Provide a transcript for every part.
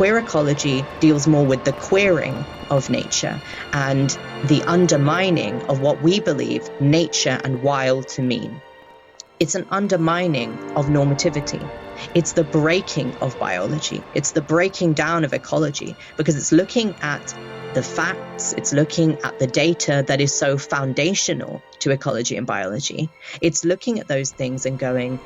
queer ecology deals more with the queering of nature and the undermining of what we believe nature and wild to mean. It's an undermining of normativity. It's the breaking of biology. It's the breaking down of ecology, because it's looking at the facts, it's looking at the data that is so foundational to ecology and biology. It's looking at those things and going,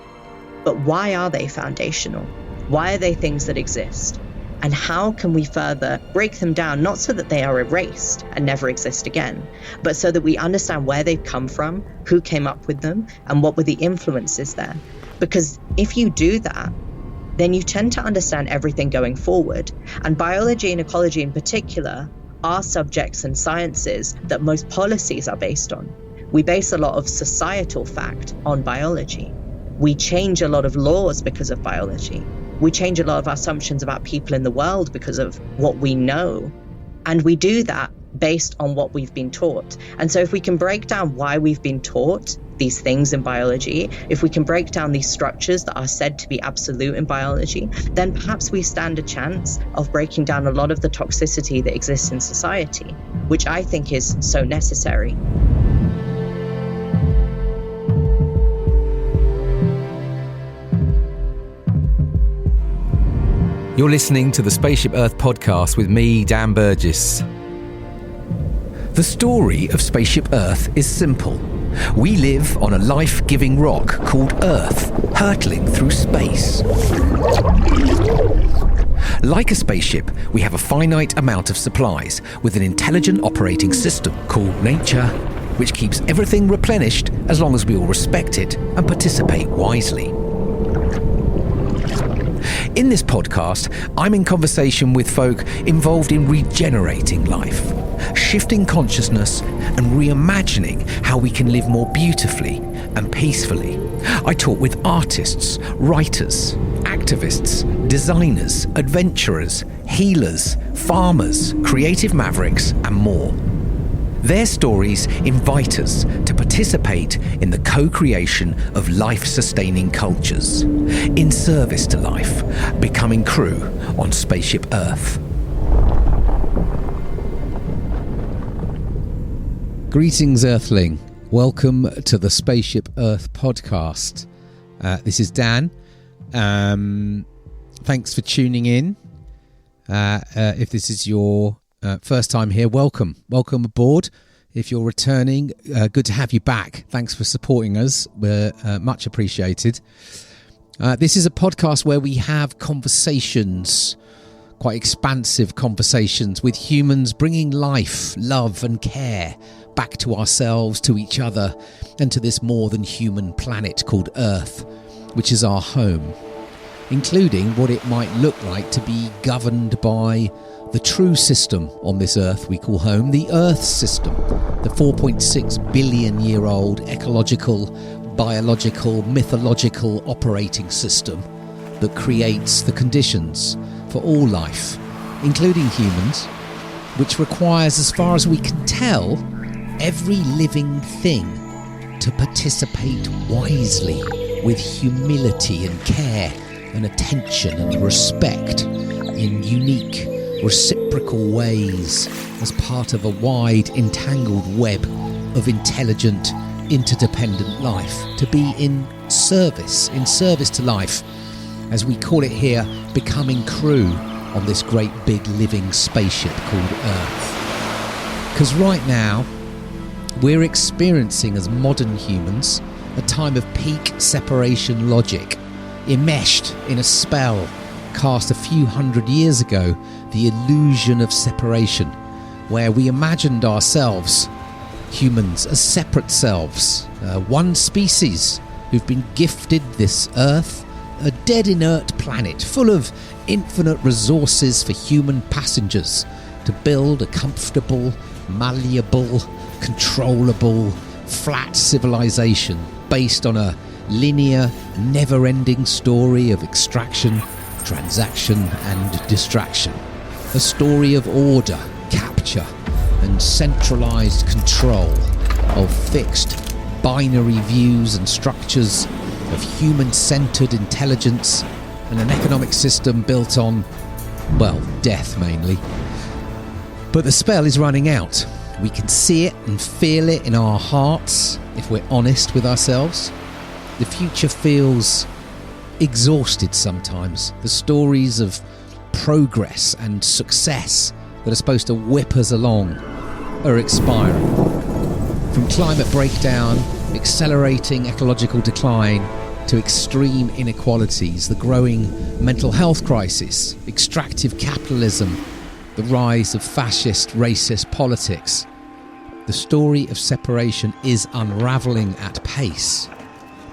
but why are they foundational? Why are they things that exist? And how can we further break them down, not so that they are erased and never exist again, but so that we understand where they've come from, who came up with them, and what were the influences there? Because if you do that, then you tend to understand everything going forward. And biology and ecology in particular are subjects and sciences that most policies are based on. We base a lot of societal fact on biology. We change a lot of laws because of biology. We change a lot of our assumptions about people in the world because of what we know. And we do that based on what we've been taught. And so if we can break down why we've been taught these things in biology, if we can break down these structures that are said to be absolute in biology, then perhaps we stand a chance of breaking down a lot of the toxicity that exists in society, which I think is so necessary. You're listening to the Spaceship Earth podcast with me, Dan Burgess. The story of Spaceship Earth is simple. We live on a life-giving rock called Earth, hurtling through space. Like a spaceship, we have a finite amount of supplies with an intelligent operating system called nature, which keeps everything replenished as long as we all respect it and participate wisely. In this podcast, I'm in conversation with folk involved in regenerating life, shifting consciousness and reimagining how we can live more beautifully and peacefully. I talk with artists, writers, activists, designers, adventurers, healers, farmers, creative mavericks, and more. Their stories invite us to participate in the co-creation of life-sustaining cultures, in service to life, becoming crew on Spaceship Earth. Greetings, Earthling. Welcome to the Spaceship Earth podcast. This is Dan. Thanks for tuning in. If this is your first time here, welcome aboard. If you're returning, good to have you back. Thanks for supporting us. We're much appreciated. This is a podcast where we have conversations, quite expansive conversations with humans, bringing life, love and care back to ourselves, to each other, and to this more than human planet called Earth, which is our home, including what it might look like to be governed by the true system on this Earth we call home, the Earth system, the 4.6 billion year old ecological, biological, mythological operating system that creates the conditions for all life, including humans, which requires, as far as we can tell, every living thing to participate wisely with humility and care and attention and respect in unique, reciprocal ways as part of a wide, entangled web of intelligent, interdependent life, to be in service to life, as we call it here, becoming crew on this great big living spaceship called Earth. Because right now, we're experiencing as modern humans a time of peak separation logic, enmeshed in a spell cast a few hundred years ago, the illusion of separation, where we imagined ourselves, humans, as separate selves, one species who've been gifted this Earth, a dead inert planet full of infinite resources for human passengers to build a comfortable, malleable, controllable, flat civilization based on a linear, never-ending story of extraction, transaction and distraction. A story of order, capture and centralized control of fixed binary views and structures of human-centered intelligence and an economic system built on Well, death mainly. But the spell is running out. We can see it and feel it in our hearts if we're honest with ourselves. The future feels exhausted sometimes. The stories of progress and success that are supposed to whip us along are expiring. From climate breakdown, accelerating ecological decline, to extreme inequalities, the growing mental health crisis, extractive capitalism, the rise of fascist, racist politics. The story of separation is unravelling at pace.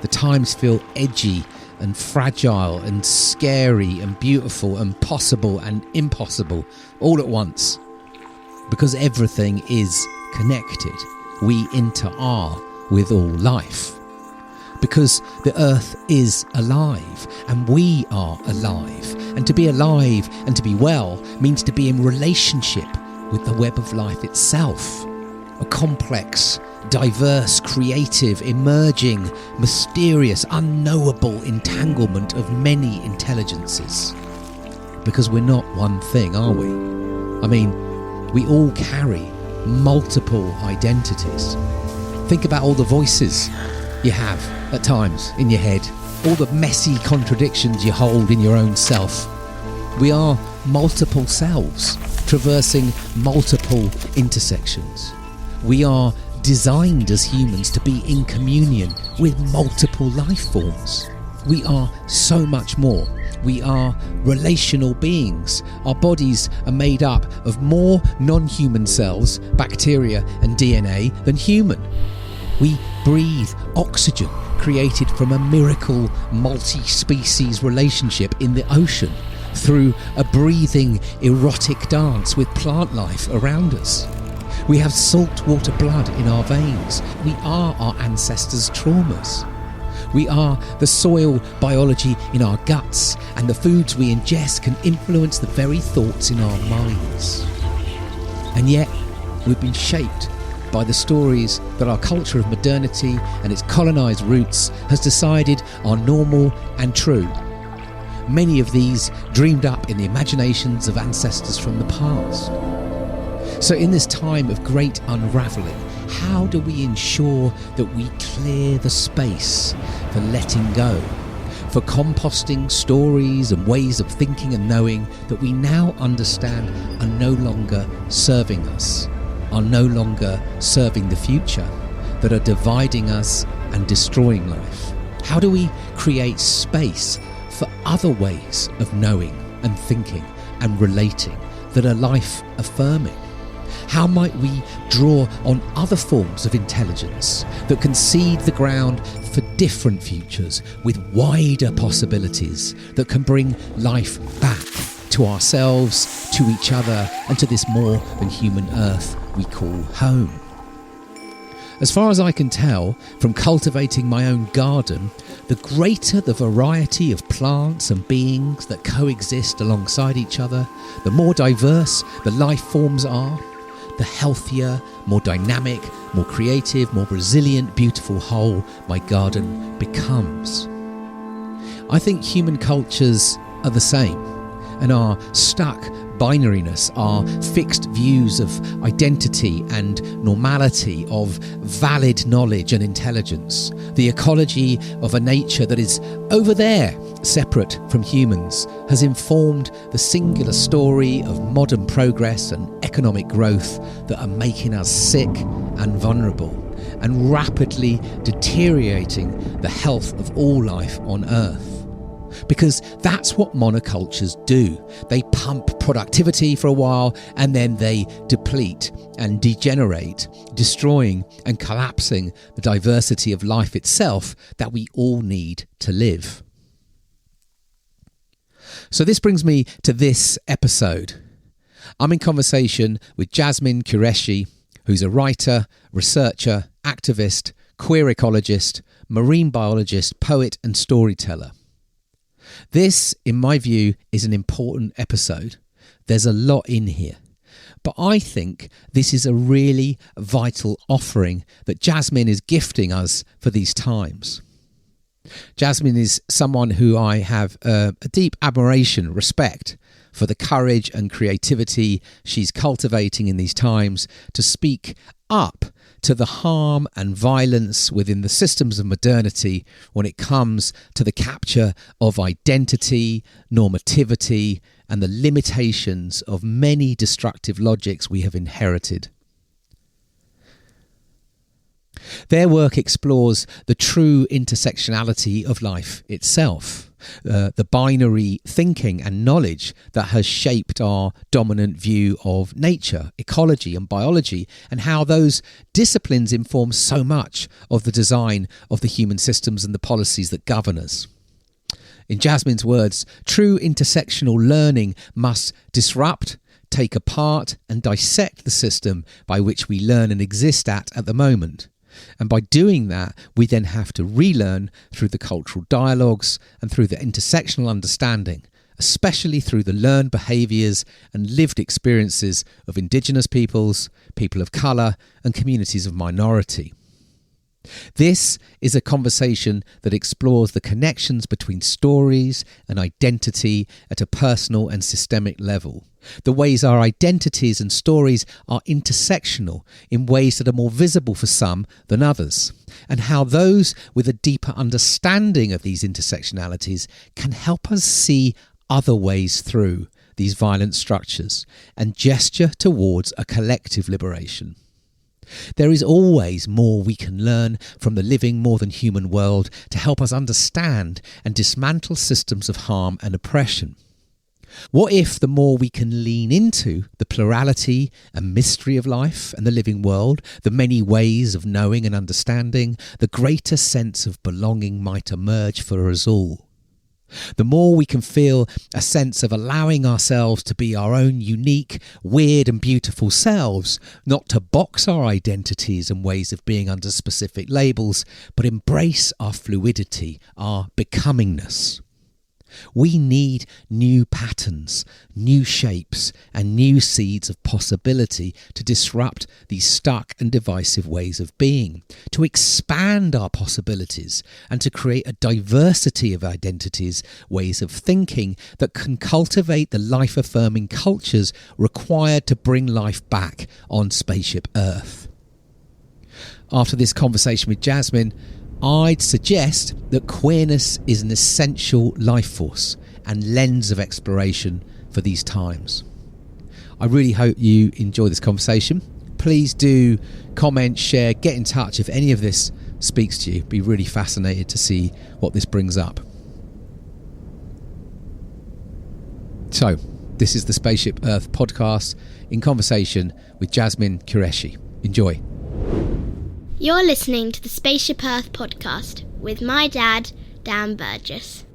The times feel edgy and fragile and scary and beautiful and possible and impossible all at once. Because everything is connected, we inter-are with all life. Because the earth is alive and we are alive. And to be alive and to be well means to be in relationship with the web of life itself. A complex, diverse, creative, emerging, mysterious, unknowable entanglement of many intelligences. Because we're not one thing, are we? I mean, we all carry multiple identities. Think about all the voices you have at times in your head, all the messy contradictions you hold in your own self. We are multiple selves, traversing multiple intersections. We are designed as humans to be in communion with multiple life forms. We are so much more. We are relational beings. Our bodies are made up of more non-human cells, bacteria and DNA than human. We breathe oxygen created from a miracle multi-species relationship in the ocean through a breathing erotic dance with plant life around us. We have saltwater blood in our veins. We are our ancestors' traumas. We are the soil biology in our guts, and the foods we ingest can influence the very thoughts in our minds. And yet, we've been shaped by the stories that our culture of modernity and its colonised roots has decided are normal and true. Many of these dreamed up in the imaginations of ancestors from the past. So in this time of great unravelling, how do we ensure that we clear the space for letting go, for composting stories and ways of thinking and knowing that we now understand are no longer serving us, are no longer serving the future, that are dividing us and destroying life? How do we create space for other ways of knowing and thinking and relating that are life-affirming? How might we draw on other forms of intelligence that can seed the ground for different futures with wider possibilities that can bring life back to ourselves, to each other, and to this more than human earth we call home? As far as I can tell from cultivating my own garden, the greater the variety of plants and beings that coexist alongside each other, the more diverse the life forms are, the healthier, more dynamic, more creative, more resilient, beautiful whole my garden becomes. I think human cultures are the same, and our stuck binariness, our fixed views of identity and normality, of valid knowledge and intelligence, the ecology of a nature that is over there, separate from humans, has informed the singular story of modern progress and economic growth that are making us sick and vulnerable and rapidly deteriorating the health of all life on Earth. Because that's what monocultures do. They pump productivity for a while and then they deplete and degenerate, destroying and collapsing the diversity of life itself that we all need to live. So this brings me to this episode. I'm in conversation with Jasmine Qureshi, who's a writer, researcher, activist, queer ecologist, marine biologist, poet and storyteller. This, in my view, is an important episode. There's a lot in here. But I think this is a really vital offering that Jasmine is gifting us for these times. Jasmine is someone who I have a deep admiration, respect for the courage and creativity she's cultivating in these times to speak up to the harm and violence within the systems of modernity when it comes to the capture of identity, normativity, and the limitations of many destructive logics we have inherited. Their work explores the true intersectionality of life itself, the binary thinking and knowledge that has shaped our dominant view of nature, ecology and biology, and how those disciplines inform so much of the design of the human systems and the policies that govern us. In Jasmine's words, true intersectional learning must disrupt, take apart and dissect the system by which we learn and exist at the moment. And by doing that, we then have to relearn through the cultural dialogues and through the intersectional understanding, especially through the learned behaviours and lived experiences of Indigenous peoples, people of colour and communities of minority. This is a conversation that explores the connections between stories and identity at a personal and systemic level. The ways our identities and stories are intersectional in ways that are more visible for some than others, and how those with a deeper understanding of these intersectionalities can help us see other ways through these violent structures and gesture towards a collective liberation. There is always more we can learn from the living more than human world to help us understand and dismantle systems of harm and oppression. What if the more we can lean into the plurality and mystery of life and the living world, the many ways of knowing and understanding, the greater sense of belonging might emerge for us all? The more we can feel a sense of allowing ourselves to be our own unique, weird and beautiful selves, not to box our identities and ways of being under specific labels, but embrace our fluidity, our becomingness. We need new patterns, new shapes, and new seeds of possibility to disrupt these stuck and divisive ways of being, to expand our possibilities, and to create a diversity of identities, ways of thinking that can cultivate the life-affirming cultures required to bring life back on Spaceship Earth. After this conversation with Jasmine, I'd suggest that queerness is an essential life force and lens of exploration for these times. I really hope you enjoy this conversation. Please do comment, share, get in touch if any of this speaks to you. Be really fascinated to see what this brings up. So, this is the Spaceship Earth podcast in conversation with Jasmine Qureshi. Enjoy. You're listening to the Spaceship Earth podcast with my dad, Dan Burgess.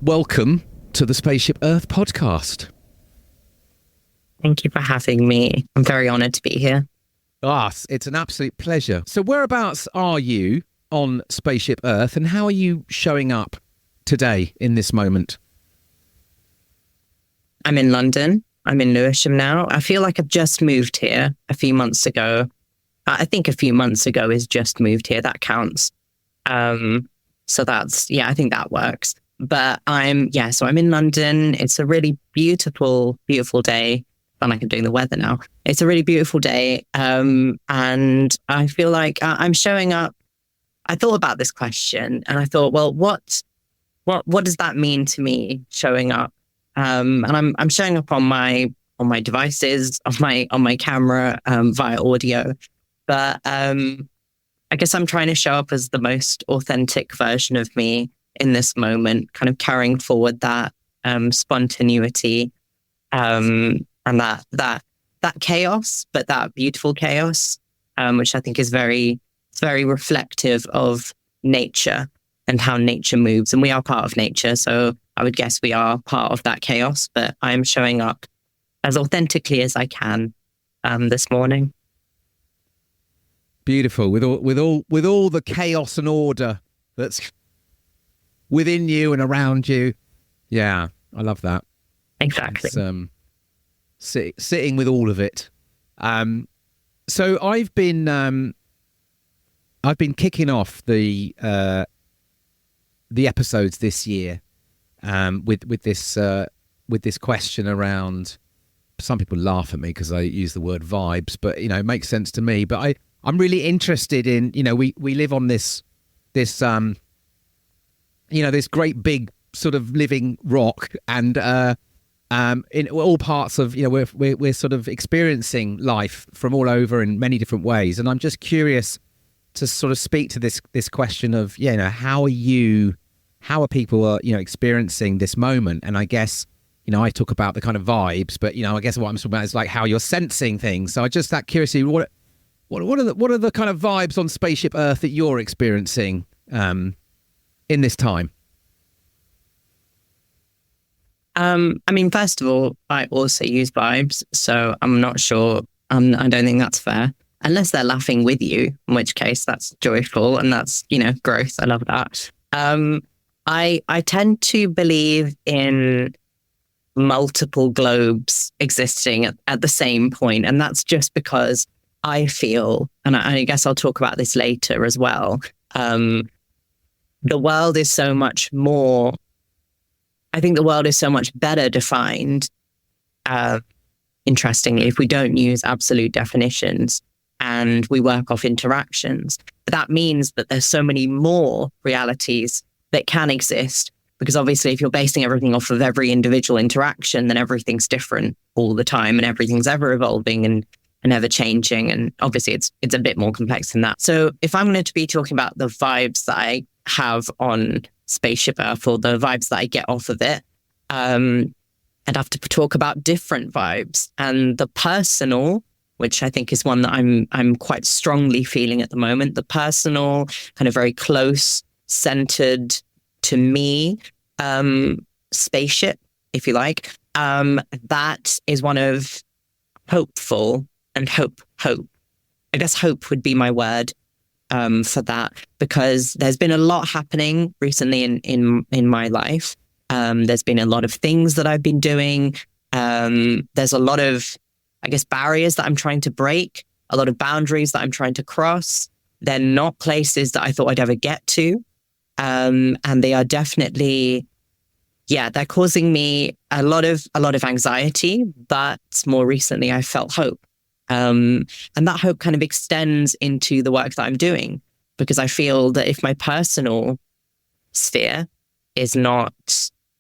Welcome to the Spaceship Earth podcast. Thank you for having me. I'm very honoured to be here. It's an absolute pleasure. So whereabouts are you on Spaceship Earth and how are you showing up today in this moment? I'm in London. I'm in Lewisham now. I feel like I've just moved here a few months ago. I think a few months ago is just moved here. That counts. So that's, I think that works. But so I'm in London. It's a really beautiful, beautiful day. I feel like I'm doing the weather now. It's a really beautiful day. And I feel like I'm showing up. I thought about this question and I thought, well, what does that mean to me showing up? And I'm showing up on my devices, on my camera, via audio. But I guess I'm trying to show up as the most authentic version of me in this moment, kind of carrying forward that spontaneity and that chaos, but that beautiful chaos, which I think is very reflective of nature and how nature moves. And we are part of nature, so I would guess we are part of that chaos. But I'm showing up as authentically as I can this morning. Beautiful, with all the chaos and order that's within you and around you. Yeah, I love that. Exactly. It's, sitting with all of it. So I've been kicking off the episodes this year with this with this question around. Some people laugh at me because I use the word vibes, but it makes sense to me. But I'm really interested in we live on this this great big sort of living rock, and in all parts of we're sort of experiencing life from all over in many different ways. And I'm just curious to sort of speak to this question of how are people experiencing this moment. And I guess I talk about the kind of vibes, but I guess what I'm talking about is like how you're sensing things. So I just that curiosity, what are the kind of vibes on Spaceship Earth that you're experiencing in this time? I mean, first of all, I also use vibes, so I'm not sure. I don't think that's fair, unless they're laughing with you, in which case that's joyful and that's growth. I love that. I tend to believe in multiple globes existing at the same point, and that's just because I feel, and I guess I'll talk about this later as well. The world is so much more. I think the world is so much better defined, interestingly, if we don't use absolute definitions and we work off interactions. But that means that there's so many more realities that can exist, because obviously if you're basing everything off of every individual interaction, then everything's different all the time and everything's ever evolving and ever changing. And obviously it's a bit more complex than that. So if I'm going to be talking about the vibes that I have on Spaceship Earth, or the vibes that I get off of it, I'd have to talk about different vibes. And the personal, which I think is one that I'm quite strongly feeling at the moment, the personal, kind of very close, centered to me, spaceship, if you like, that is one of hopeful and hope. I guess hope would be my word. For that, because there's been a lot happening recently in my life. There's been a lot of things that I've been doing. There's a lot of, I guess, barriers that I'm trying to break, a lot of boundaries that I'm trying to cross. They're not places that I thought I'd ever get to. And they are definitely, they're causing me a lot of anxiety, but more recently I felt hope. And that hope kind of extends into the work that I'm doing, because I feel that if my personal sphere is not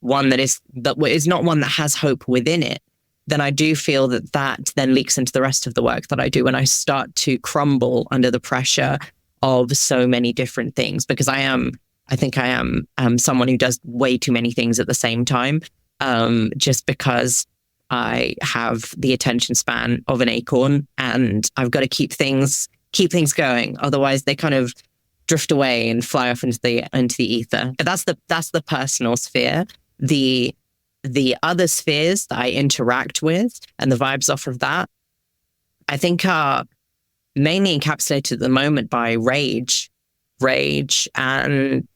one that is not one that has hope within it, then I do feel that then leaks into the rest of the work that I do when I start to crumble under the pressure of so many different things, because I think I am someone who does way too many things at the same time, just because I have the attention span of an acorn, and I've got to keep things going. Otherwise, they kind of drift away and fly off into the ether. But that's the personal sphere. The other spheres that I interact with and the vibes off of that, I think are mainly encapsulated at the moment by rage, and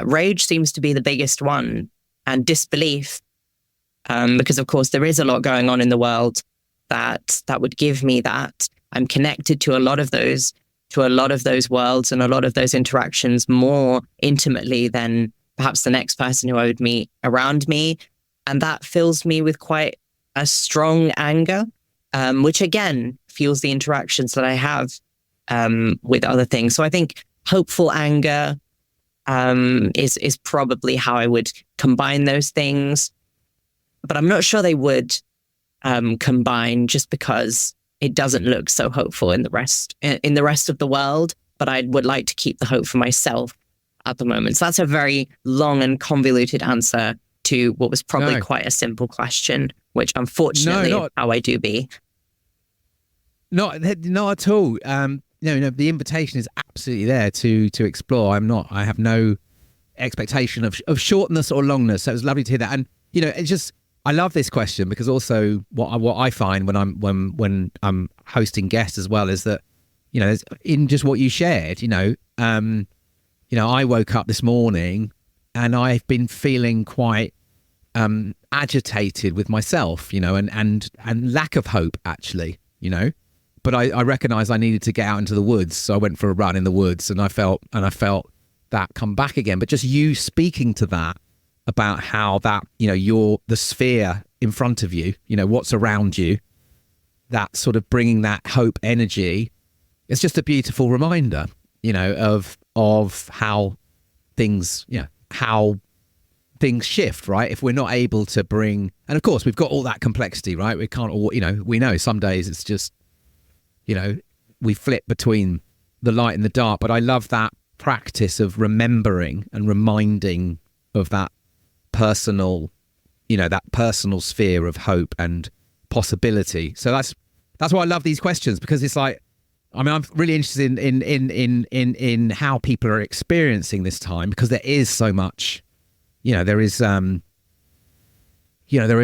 rage seems to be the biggest one, and disbelief. Because of course there is a lot going on in the world that would give me that. I'm connected to a lot of those worlds and a lot of those interactions more intimately than perhaps the next person who I would meet around me. And that fills me with quite a strong anger, which again fuels the interactions that I have with other things. So I think hopeful anger is probably how I would combine those things. But I'm not sure they would combine, just because it doesn't look so hopeful in the rest of the world. But I would like to keep the hope for myself at the moment. So that's a very long and convoluted answer to what was probably quite a simple question, which unfortunately how I do be. Not at all. The invitation is absolutely there to explore. I have no expectation of shortness or longness. So it was lovely to hear that. And it's just, I love this question, because also what I find when I'm hosting guests as well is that in just what you shared, I woke up this morning and I've been feeling quite agitated with myself, and lack of hope actually, But I recognized I needed to get out into the woods, so I went for a run in the woods, and I felt that come back again. But just you speaking to that about how that, the sphere in front of you, what's around you, that sort of bringing that hope energy. It's just a beautiful reminder, of how things, how things shift, right? If we're not able to bring, and of course we've got all that complexity, right? We can't all, we know some days it's just, we flip between the light and the dark, but I love that practice of remembering and reminding of that personal, that personal sphere of hope and possibility. So that's why I love these questions, because it's like, I mean, I'm really interested in how people are experiencing this time, because there is so much, there is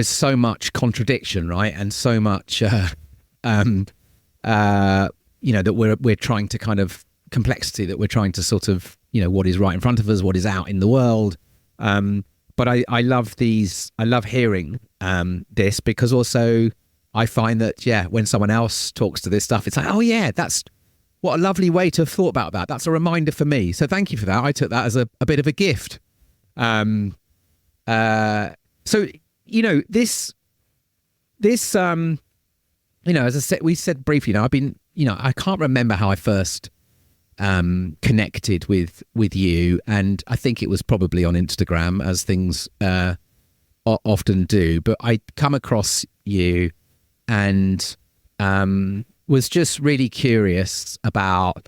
so much contradiction, right? And so much, that we're trying to kind of complexity that we're trying to sort of, what is right in front of us, what is out in the world. But I love these, I love hearing this, because also I find that, when someone else talks to this stuff, it's like, oh yeah, that's what a lovely way to have thought about that. That's a reminder for me. So thank you for that. I took that as a bit of a gift. So, this, as I said, we said briefly, I've been, I can't remember how I first connected with you, and I think it was probably on Instagram, as things often do, but I come across you and was just really curious about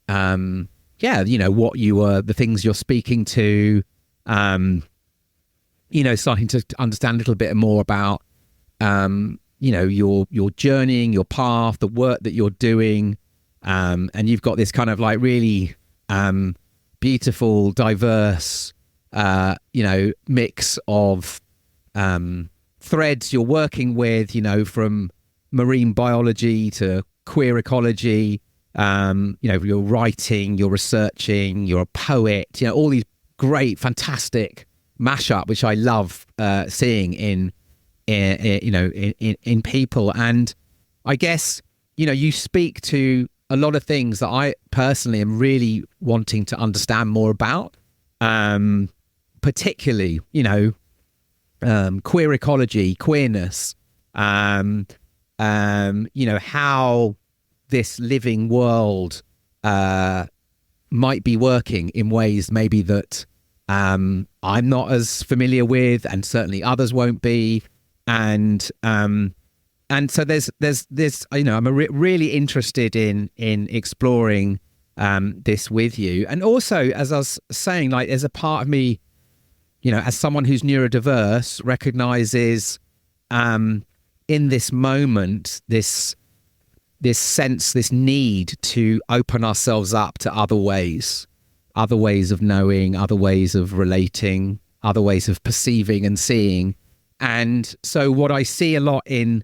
what you were, the things you're speaking to, starting to understand a little bit more about your journeying, your path, the work that you're doing. And you've got this kind of like really beautiful, diverse, mix of threads you're working with, from marine biology to queer ecology. You're writing, you're researching, you're a poet, all these great, fantastic mashup, which I love seeing in people. And I guess, you speak to a lot of things that I personally am really wanting to understand more about, particularly, queer ecology, queerness, how this living world might be working in ways maybe that I'm not as familiar with, and certainly others won't be. And so there's I'm really interested in exploring this with you. And also, as I was saying, like, there's a part of me, as someone who's neurodiverse, recognizes in this moment this sense, this need to open ourselves up to other ways of knowing, other ways of relating, other ways of perceiving and seeing. And so what I see a lot in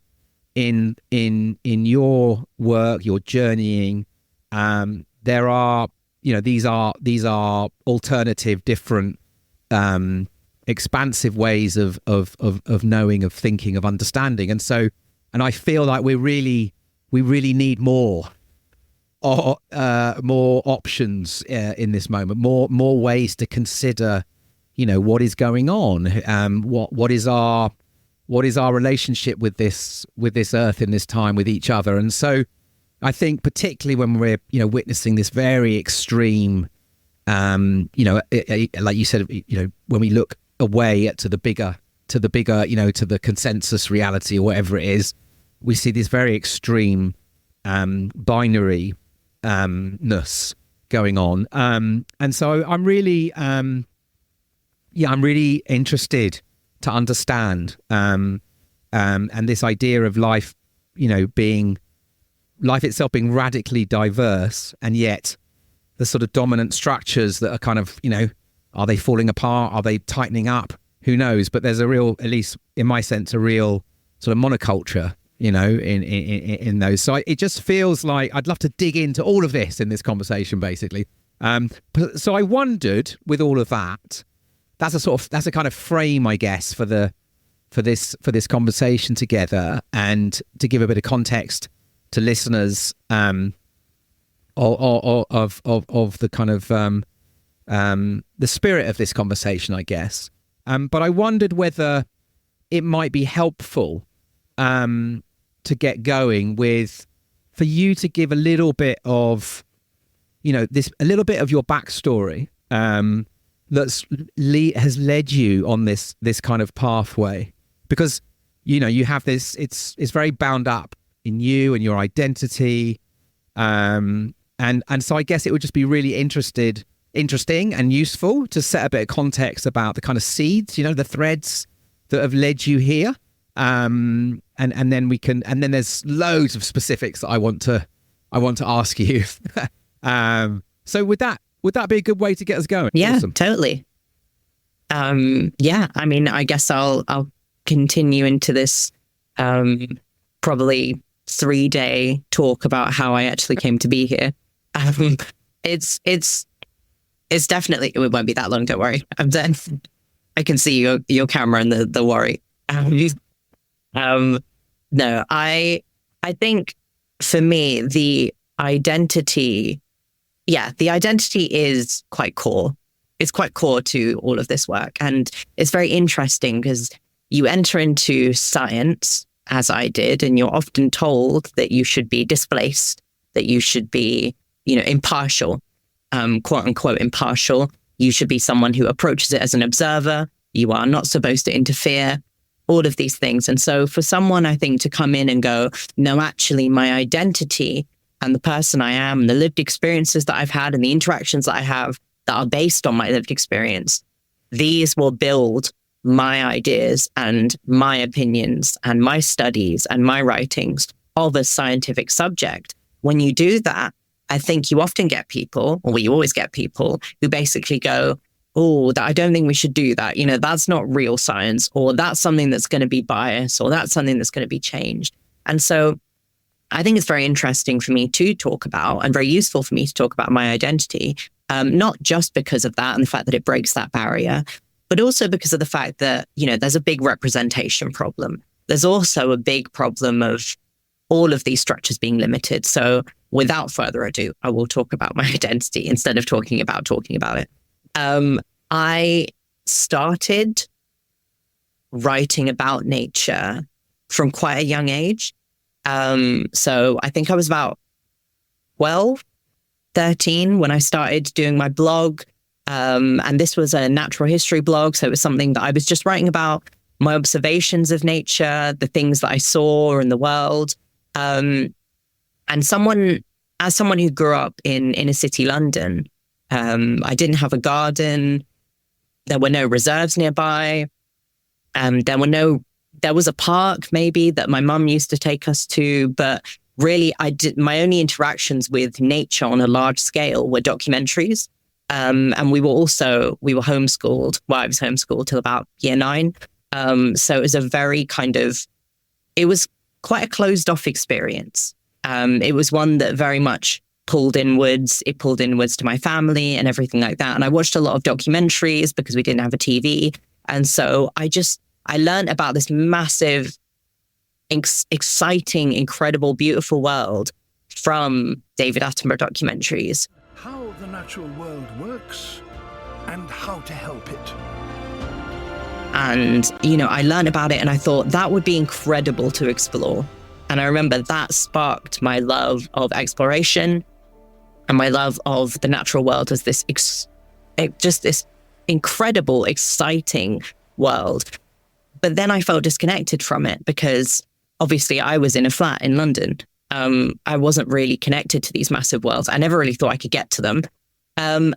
your work, your journeying, there are, these are alternative, different, expansive ways of knowing, of thinking, of understanding. And I feel like we really need more options in this moment, more ways to consider, what is going on, what is our relationship with this earth in this time, with each other. And so I think particularly when we're witnessing this very extreme, like you said, when we look away to the bigger, to the consensus reality or whatever it is, we see this very extreme binary ness going on. And so I'm really interested to understand and this idea of life, life itself being radically diverse, and yet the sort of dominant structures that are kind of, are they falling apart? Are they tightening up? Who knows? But there's a real, at least in my sense, a real sort of monoculture, in those. So it just feels like I'd love to dig into all of this in this conversation, basically. So I wondered, with all of that, that's a kind of frame, I guess, for this conversation together, and to give a bit of context to listeners of the kind of the spirit of this conversation, I guess. But I wondered whether it might be helpful to get going with, for you to give a little bit of, a little bit of your backstory has led you on this kind of pathway, because you have this. It's very bound up in you and your identity, and so I guess it would just be really interesting and useful to set a bit of context about the kind of seeds, the threads that have led you here. And then there's loads of specifics that I want to ask you. So would that be a good way to get us going? Yeah, Awesome. totally. I mean, I guess I'll continue into this probably 3-day talk about how I actually came to be here. It's definitely, it won't be that long, don't worry. I'm done. I can see your camera and the worry. No, I think for me, the identity is quite core. It's quite core to all of this work. And it's very interesting because you enter into science, as I did, and you're often told that you should be displaced, that you should be, impartial, quote unquote impartial. You should be someone who approaches it as an observer. You are not supposed to interfere, all of these things. And so for someone, I think, to come in and go, no, actually, my identity and the person I am, and the lived experiences that I've had and the interactions that I have that are based on my lived experience, these will build my ideas and my opinions and my studies and my writings of a scientific subject. When you do that, I think you often get people, or you always get people, who basically go, oh, I don't think we should do that. That's not real science, or that's something that's going to be biased, or that's something that's going to be changed. And so I think it's very interesting for me to talk about, and very useful for me to talk about, my identity, not just because of that and the fact that it breaks that barrier, but also because of the fact that, there's a big representation problem. There's also a big problem of all of these structures being limited. So without further ado, I will talk about my identity instead of talking about it. I started writing about nature from quite a young age. So I think I was about 12, 13 when I started doing my blog. And this was a natural history blog. So it was something that I was just writing about my observations of nature, the things that I saw in the world. And as someone who grew up in inner city London, I didn't have a garden. There were no reserves nearby. There was a park maybe that my mum used to take us to, but really my only interactions with nature on a large scale were documentaries. And we were homeschooled. Well, I was homeschooled till about year 9. So it was it was quite a closed off experience. It was one that very much pulled inwards. It pulled inwards to my family and everything like that. And I watched a lot of documentaries because we didn't have a TV. And so I learned about this massive, exciting, incredible, beautiful world from David Attenborough documentaries. How the natural world works and how to help it. And, I learned about it and I thought that would be incredible to explore. And I remember that sparked my love of exploration and my love of the natural world as this incredible, exciting world. But then I felt disconnected from it because obviously I was in a flat in London. I wasn't really connected to these massive worlds. I never really thought I could get to them.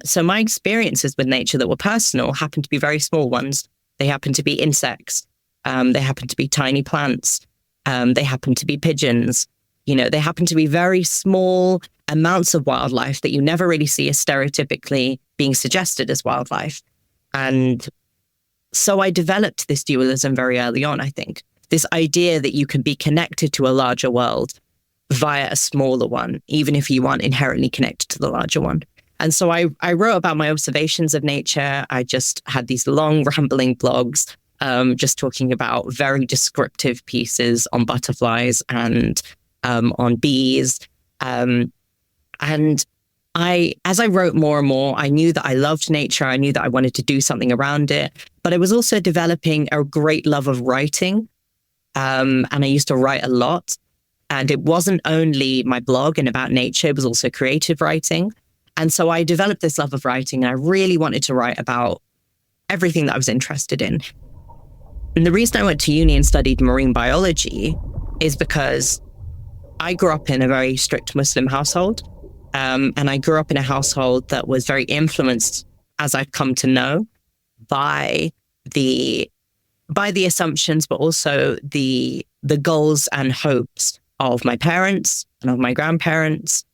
So my experiences with nature that were personal happened to be very small ones. They happened to be insects. They happened to be tiny plants. They happened to be pigeons. They happened to be very small amounts of wildlife that you never really see as stereotypically being suggested as wildlife. And so I developed this dualism very early on, I think. This idea that you can be connected to a larger world via a smaller one, even if you aren't inherently connected to the larger one. And so I wrote about my observations of nature. I just had these long rambling blogs, just talking about very descriptive pieces on butterflies and on bees. And as I wrote more and more, I knew that I loved nature. I knew that I wanted to do something around it, but I was also developing a great love of writing. And I used to write a lot. And it wasn't only my blog and about nature, it was also creative writing. And so I developed this love of writing, and I really wanted to write about everything that I was interested in. And the reason I went to uni and studied marine biology is because I grew up in a very strict Muslim household. And I grew up in a household that was very influenced, as I've come to know, by the assumptions, but also the goals and hopes of my parents and of my grandparents.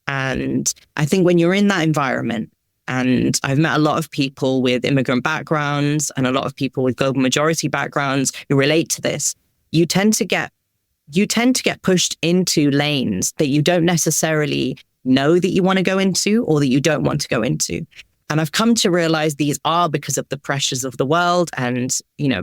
And I think when you're in that environment, and I've met a lot of people with immigrant backgrounds and a lot of people with global majority backgrounds who relate to this, you tend to get pushed into lanes that you don't necessarily know that you want to go into or that you don't want to go into. And I've come to realize these are because of the pressures of the world and,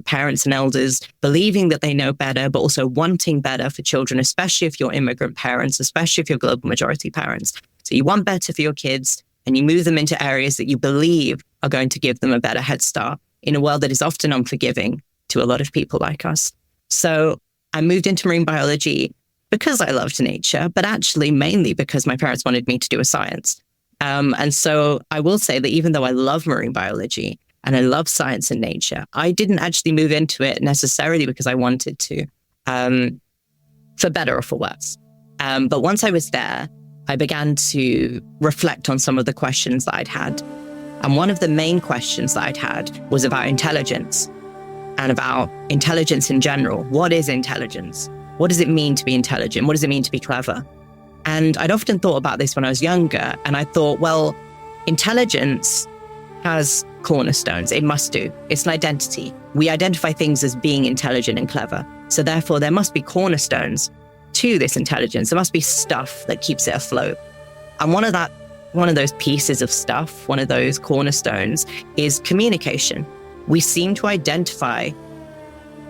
parents and elders believing that they know better, but also wanting better for children, especially if you're immigrant parents, especially if you're global majority parents. So you want better for your kids and you move them into areas that you believe are going to give them a better head start in a world that is often unforgiving to a lot of people like us. So I moved into marine biology because I loved nature, but actually mainly because my parents wanted me to do a science. And so I will say that even though I love marine biology and I love science and nature, I didn't actually move into it necessarily because I wanted to, for better or for worse. But once I was there, I began to reflect on some of the questions that I'd had. And one of the main questions that I'd had was about intelligence and about intelligence in general. What is intelligence? What does it mean to be intelligent? What does it mean to be clever? And I'd often thought about this when I was younger, and I thought, well, intelligence has cornerstones. It must do. It's an identity. We identify things as being intelligent and clever. So therefore, there must be cornerstones to this intelligence. There must be stuff that keeps it afloat. And one of those pieces of stuff, one of those cornerstones is communication. We seem to identify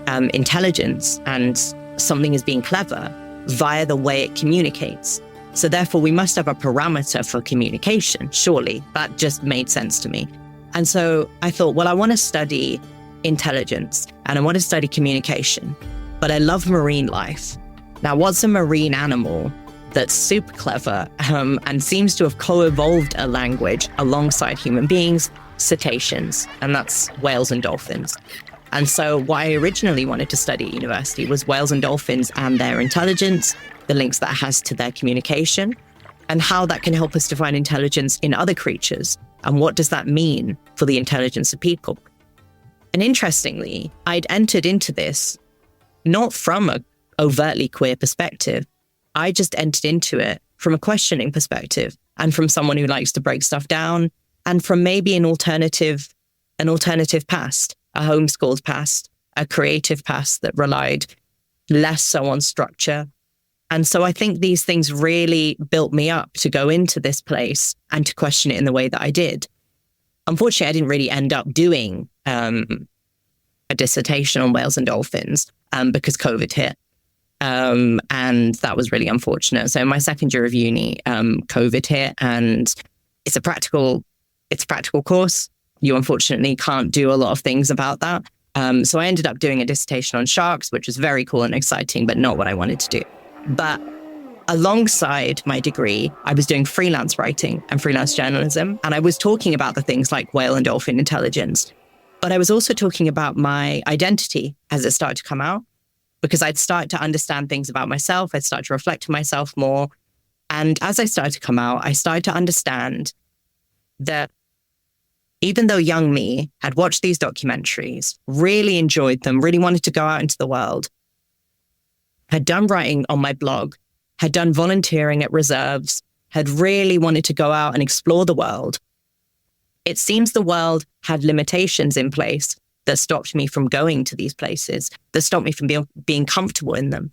intelligence and something as being clever via the way it communicates. So therefore, we must have a parameter for communication. Surely that just made sense to me. And so I thought, well, I want to study intelligence and I want to study communication, but I love marine life. Now, what's a marine animal that's super clever and seems to have co-evolved a language alongside human beings? Cetaceans, and that's whales and dolphins. And so what I originally wanted to study at university was whales and dolphins and their intelligence, the links that has to their communication, and how that can help us define intelligence in other creatures. And what does that mean for the intelligence of people? And interestingly, I'd entered into this not from an overtly queer perspective. I just entered into it from a questioning perspective and from someone who likes to break stuff down and from maybe an alternative past. A homeschooled past, a creative past that relied less so on structure. And so I think these things really built me up to go into this place and to question it in the way that I did. Unfortunately, I didn't really end up doing a dissertation on whales and dolphins because COVID hit. And that was really unfortunate. So in my second year of uni, COVID hit, and it's a practical course. You unfortunately can't do a lot of things about that. So I ended up doing a dissertation on sharks, which was very cool and exciting, but not what I wanted to do. But alongside my degree, I was doing freelance writing and freelance journalism. And I was talking about the things like whale and dolphin intelligence. But I was also talking about my identity as it started to come out, because I'd started to understand things about myself. I'd started to reflect on myself more. And as I started to come out, I started to understand that even though young me had watched these documentaries, really enjoyed them, really wanted to go out into the world, had done writing on my blog, had done volunteering at reserves, had really wanted to go out and explore the world, it seems the world had limitations in place that stopped me from going to these places, that stopped me from being comfortable in them,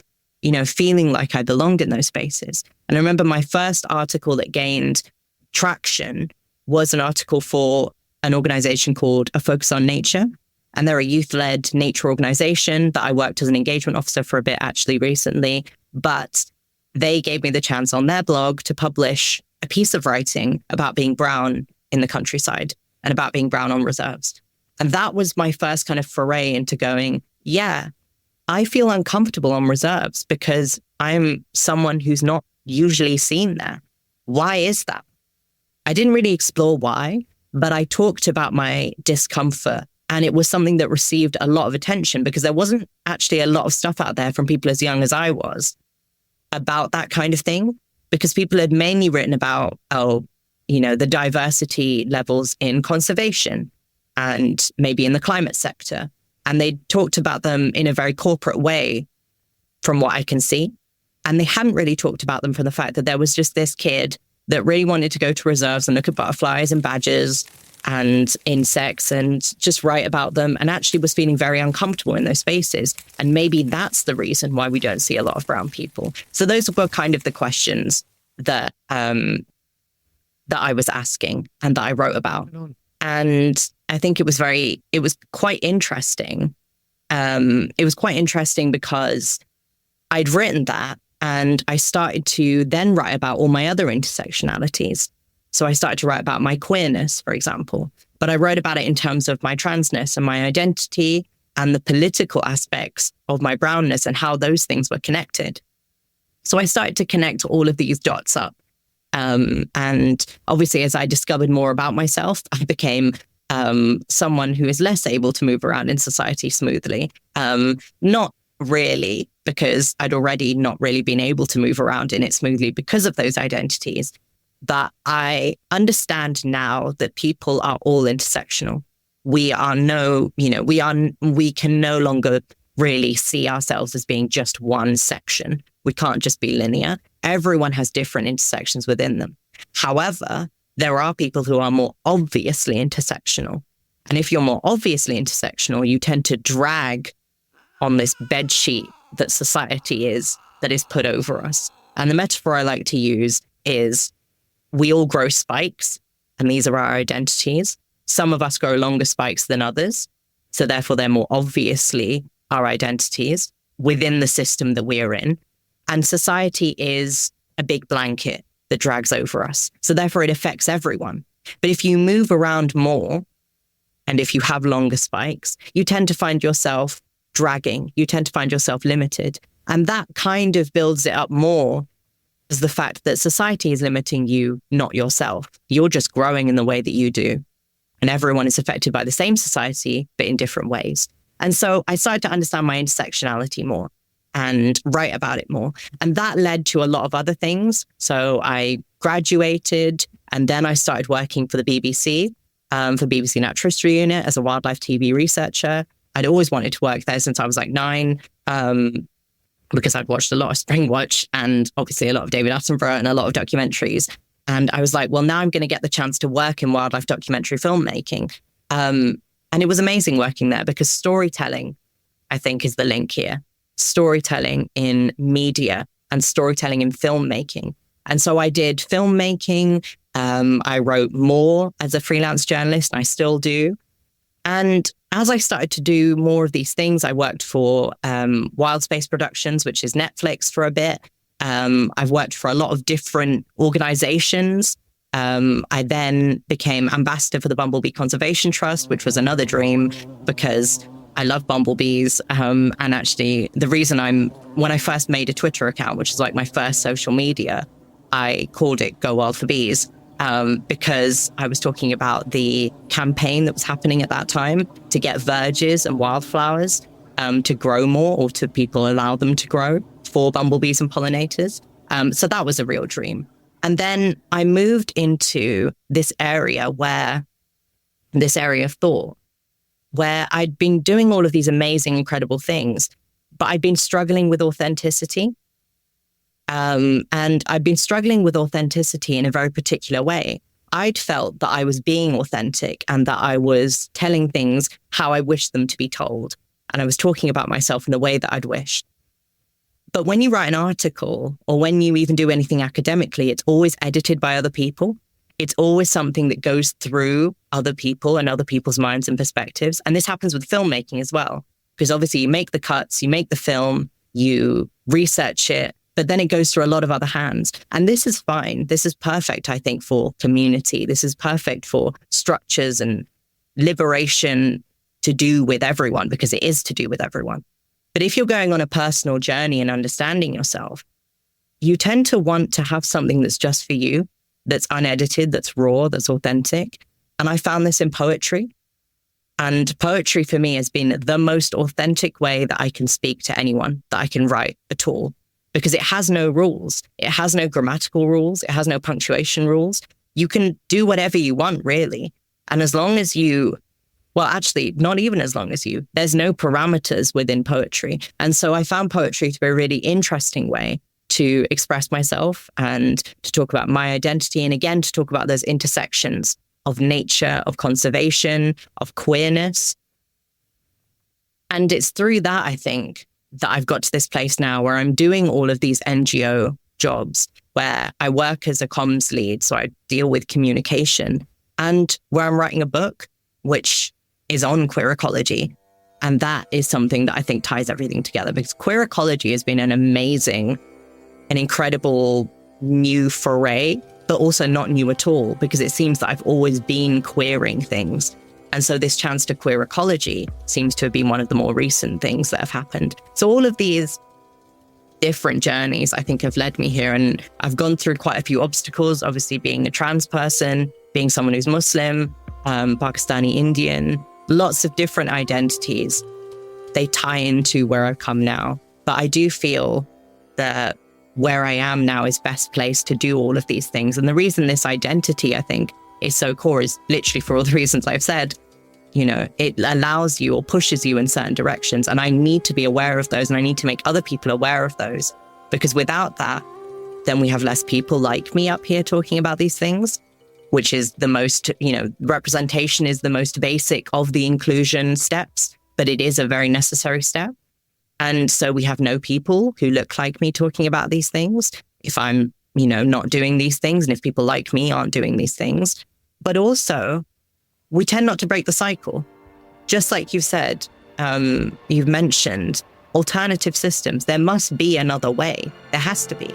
feeling like I belonged in those spaces. And I remember my first article that gained traction was an article for an organization called A Focus on Nature. And they're a youth-led nature organization that I worked as an engagement officer for a bit actually recently. But they gave me the chance on their blog to publish a piece of writing about being brown in the countryside and about being brown on reserves. And that was my first kind of foray into going, yeah, I feel uncomfortable on reserves because I'm someone who's not usually seen there. Why is that? I didn't really explore why, but I talked about my discomfort, and it was something that received a lot of attention because there wasn't actually a lot of stuff out there from people as young as I was about that kind of thing, because people had mainly written about, the diversity levels in conservation and maybe in the climate sector. And they talked about them in a very corporate way from what I can see. And they hadn't really talked about them from the fact that there was just this kid that really wanted to go to reserves and look at butterflies and badgers and insects and just write about them, and actually was feeling very uncomfortable in those spaces. And maybe that's the reason why we don't see a lot of brown people. So those were kind of the questions that that I was asking and that I wrote about. And I think it was quite interesting. It was quite interesting because I'd written that, and I started to then write about all my other intersectionalities. So I started to write about my queerness, for example, but I wrote about it in terms of my transness and my identity and the political aspects of my brownness and how those things were connected. So I started to connect all of these dots up. And obviously, as I discovered more about myself, I became someone who is less able to move around in society smoothly. Not really, because I'd already not really been able to move around in it smoothly because of those identities. But I understand now that people are all intersectional. We can no longer really see ourselves as being just one section. We can't just be linear. Everyone has different intersections within them. However, there are people who are more obviously intersectional. And if you're more obviously intersectional, you tend to drag on this bed sheet that society is, that is put over us. And the metaphor I like to use is we all grow spikes, and these are our identities. Some of us grow longer spikes than others. So therefore, they're more obviously our identities within the system that we're in. And society is a big blanket that drags over us. So therefore, it affects everyone. But if you move around more, and if you have longer spikes, you tend to find yourself dragging. You tend to find yourself limited. And that kind of builds it up more as the fact that society is limiting you, not yourself. You're just growing in the way that you do. And everyone is affected by the same society, but in different ways. And so I started to understand my intersectionality more and write about it more. And that led to a lot of other things. So I graduated, and then I started working for the BBC, for BBC Natural History Unit as a wildlife TV researcher. I'd always wanted to work there since I was like 9, because I'd watched a lot of Springwatch and obviously a lot of David Attenborough and a lot of documentaries. And I was like, well, now I'm going to get the chance to work in wildlife documentary filmmaking. And it was amazing working there because storytelling, I think, is the link here. Storytelling in media and storytelling in filmmaking. And so I did filmmaking. I wrote more as a freelance journalist, and I still do. And as I started to do more of these things, I worked for Wild Space Productions, which is Netflix, for a bit. I've worked for a lot of different organizations. I then became ambassador for the Bumblebee Conservation Trust, which was another dream because I love bumblebees. And actually, the reason when I first made a Twitter account, which is like my first social media, I called it Go Wild for Bees. Because I was talking about the campaign that was happening at that time to get verges and wildflowers to grow more, or to people allow them to grow for bumblebees and pollinators. So that was a real dream. And then I moved into this area of thought, where I'd been doing all of these amazing, incredible things, but I'd been struggling with authenticity. And I'd been struggling with authenticity in a very particular way. I'd felt that I was being authentic and that I was telling things how I wished them to be told. And I was talking about myself in the way that I'd wished. But when you write an article, or when you even do anything academically, it's always edited by other people. It's always something that goes through other people and other people's minds and perspectives. And this happens with filmmaking as well, because obviously you make the cuts, you make the film, you research it, but then it goes through a lot of other hands. And this is fine. This is perfect, I think, for community. This is perfect for structures and liberation to do with everyone, because it is to do with everyone. But if you're going on a personal journey and understanding yourself, you tend to want to have something that's just for you, that's unedited, that's raw, that's authentic. And I found this in poetry. And poetry for me has been the most authentic way that I can speak to anyone, that I can write at all, because it has no rules. It has no grammatical rules. It has no punctuation rules. You can do whatever you want, really. And as long as you, well, actually, not even as long as you, there's no parameters within poetry. And so I found poetry to be a really interesting way to express myself and to talk about my identity. And again, to talk about those intersections of nature, of conservation, of queerness. And it's through that, I think, that I've got to this place now where I'm doing all of these NGO jobs, where I work as a comms lead, so I deal with communication, and where I'm writing a book, which is on queer ecology. And that is something that I think ties everything together, because queer ecology has been an incredible new foray, but also not new at all, because it seems that I've always been queering things. And so this chance to queer ecology seems to have been one of the more recent things that have happened. So all of these different journeys, I think, have led me here. And I've gone through quite a few obstacles, obviously being a trans person, being someone who's Muslim, Pakistani Indian, lots of different identities. They tie into where I've come now. But I do feel that where I am now is best placed to do all of these things. And the reason this identity, I think, is so core is literally for all the reasons I've said. You know, it allows you or pushes you in certain directions. And I need to be aware of those, and I need to make other people aware of those, because without that, then we have less people like me up here talking about these things, which is the most, representation is the most basic of the inclusion steps, but it is a very necessary step. And so we have no people who look like me talking about these things. If I'm, not doing these things, and if people like me aren't doing these things. But also, we tend not to break the cycle. Just like you said, you've mentioned alternative systems. There must be another way. There has to be.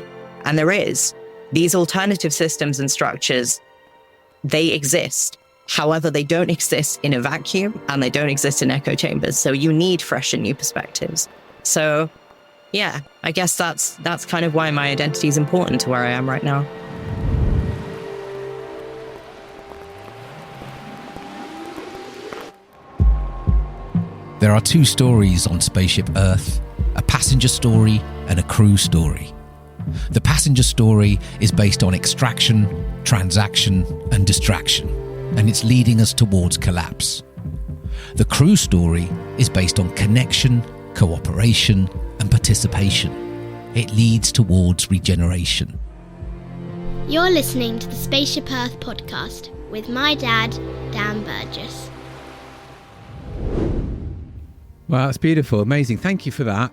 And there is. These alternative systems and structures, they exist. However, they don't exist in a vacuum, and they don't exist in echo chambers. So you need fresh and new perspectives. So yeah, I guess that's kind of why my identity is important to where I am right now. There are two stories on Spaceship Earth, a passenger story and a crew story. The passenger story is based on extraction, transaction, and distraction, and it's leading us towards collapse. The crew story is based on connection, cooperation, and participation. It leads towards regeneration. You're listening to the Spaceship Earth podcast with my dad, Dan Burgess. Wow, that's beautiful. Amazing. Thank you for that.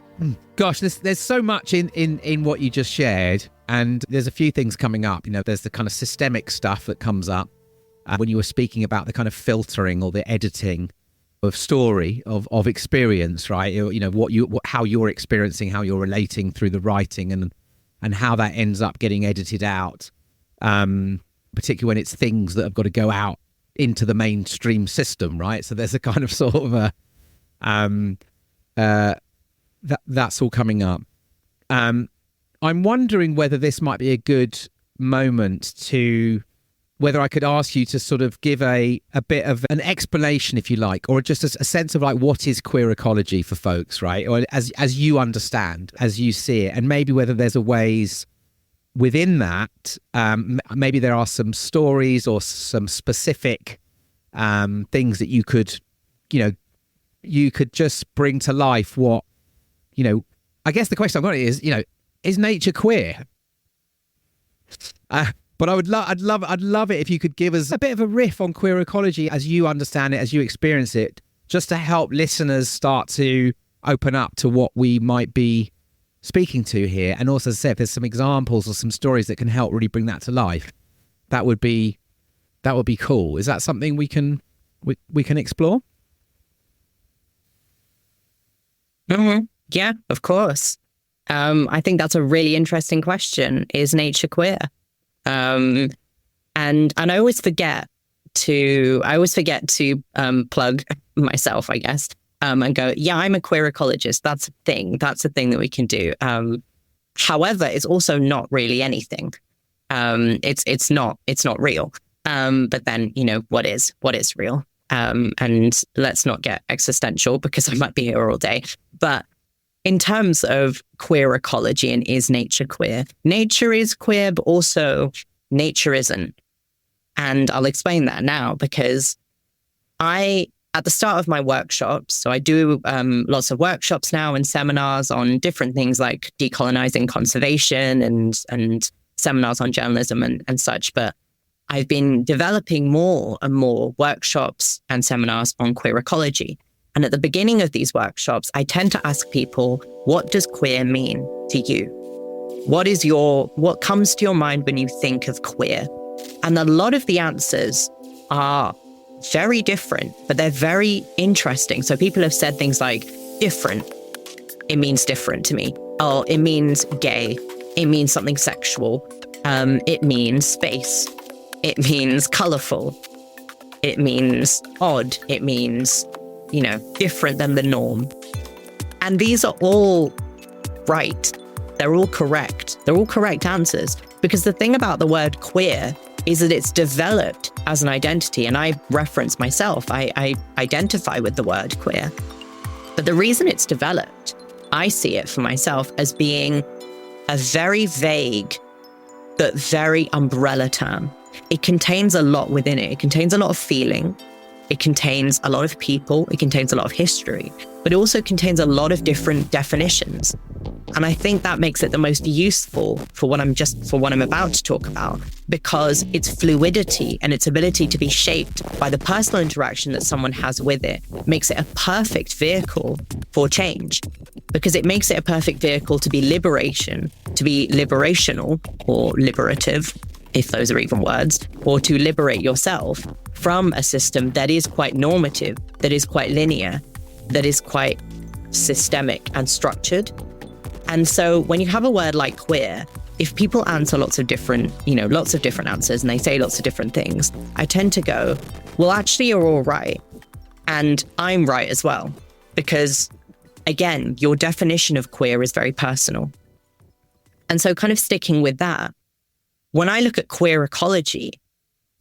Gosh, there's so much in what you just shared. And there's a few things coming up. There's the kind of systemic stuff that comes up when you were speaking about the kind of filtering or the editing of story, of experience, right? How you're experiencing, how you're relating through the writing, and how that ends up getting edited out, particularly when it's things that have got to go out into the mainstream system, right? So there's a kind of sort of that's all coming up. I'm wondering whether this might be a good moment to, whether I could ask you to sort of give a bit of an explanation, if you like, or just a sense of like, what is queer ecology for folks, right? Or as you understand, as you see it, and maybe whether there's a ways within that, maybe there are some stories or some specific things that you could just bring to life what, I guess the question I've got is nature queer? But I'd love it if you could give us a bit of a riff on queer ecology as you understand it, as you experience it, just to help listeners start to open up to what we might be speaking to here. And also, as I said, if there's some examples or some stories that can help really bring that to life, that would be cool. Is that something we can explore? Mm-hmm. Yeah, of course. I think that's a really interesting question. Is nature queer? And I always forget to plug myself, I guess, and go, yeah, I'm a queer ecologist. That's a thing. That's a thing that we can do. However, it's also not really anything. It's not real. But then, what is real? And let's not get existential because I might be here all day. But in terms of queer ecology and is nature queer? Nature is queer, but also nature isn't. And I'll explain that now because at the start of my workshops, so I do lots of workshops now and seminars on different things like decolonizing conservation and seminars on journalism and such. But I've been developing more and more workshops and seminars on queer ecology. And at the beginning of these workshops, I tend to ask people, what does queer mean to you? What comes to your mind when you think of queer? And a lot of the answers are very different, but they're very interesting. So people have said things like different. It means different to me. Oh, it means gay. It means something sexual. It means space. It means colorful. It means odd. It means, different than the norm. And these are all right. They're all correct. They're all correct answers. Because the thing about the word queer is that it's developed as an identity. And I reference myself. I identify with the word queer. But the reason it's developed, I see it for myself as being a very vague but very umbrella term. It contains a lot within it. It contains a lot of feeling. It contains a lot of people. It contains a lot of history, but it also contains a lot of different definitions. And I think that makes it the most useful for what I'm about to talk about, because its fluidity and its ability to be shaped by the personal interaction that someone has with it makes it a perfect vehicle for change, because it makes it a perfect vehicle to be liberational or liberative, if those are even words, or to liberate yourself from a system that is quite normative, that is quite linear, that is quite systemic and structured. And so when you have a word like queer, if people answer lots of different answers and they say lots of different things, I tend to go, well, actually, you're all right. And I'm right as well. Because again, your definition of queer is very personal. And so kind of sticking with that, when I look at queer ecology,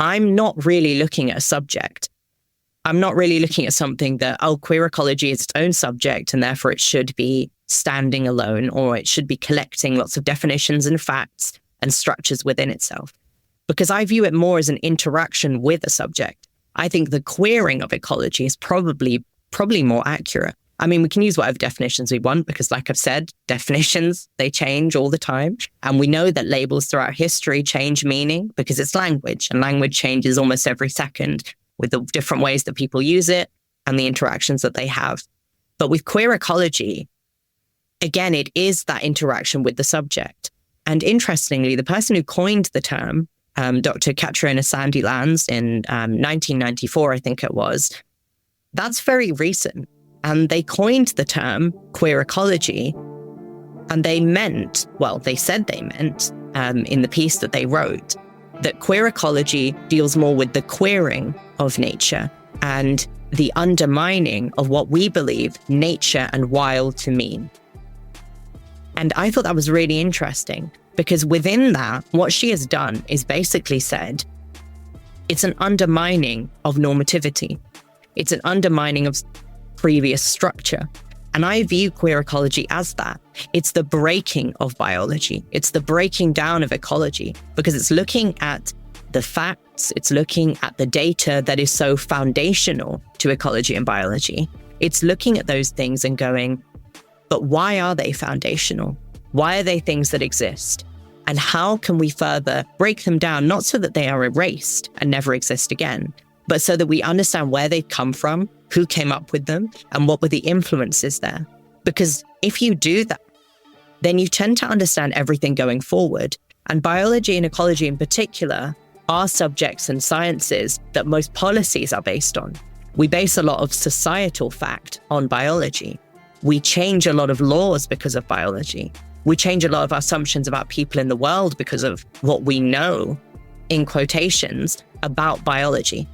I'm not really looking at a subject. I'm not really looking at something that, queer ecology is its own subject and therefore it should be standing alone, or it should be collecting lots of definitions and facts and structures within itself. Because I view it more as an interaction with a subject. I think the queering of ecology is probably more accurate. I mean, we can use whatever definitions we want because, like I've said, definitions, they change all the time. And we know that labels throughout history change meaning because it's language, and language changes almost every second with the different ways that people use it and the interactions that they have. But with queer ecology, again, it is that interaction with the subject. And interestingly, the person who coined the term, Dr. Katrina Sandilands in 1994, I think it was, that's very recent. And they coined the term queer ecology, and they said they meant in the piece that they wrote that queer ecology deals more with the queering of nature and the undermining of what we believe nature and wild to mean. And I thought that was really interesting because within that, what she has done is basically said it's an undermining of normativity. It's an undermining of previous structure. And I view queer ecology as that. It's the breaking of biology. It's the breaking down of ecology because it's looking at the facts. It's looking at the data that is so foundational to ecology and biology. It's looking at those things and going, but why are they foundational? Why are they things that exist? And how can we further break them down, not so that they are erased and never exist again, but so that we understand where they've come from, who came up with them, and what were the influences there. Because if you do that, then you tend to understand everything going forward. And biology and ecology in particular are subjects and sciences that most policies are based on. We base a lot of societal fact on biology. We change a lot of laws because of biology. We change a lot of our assumptions about people in the world because of what we know, in quotations, about biology.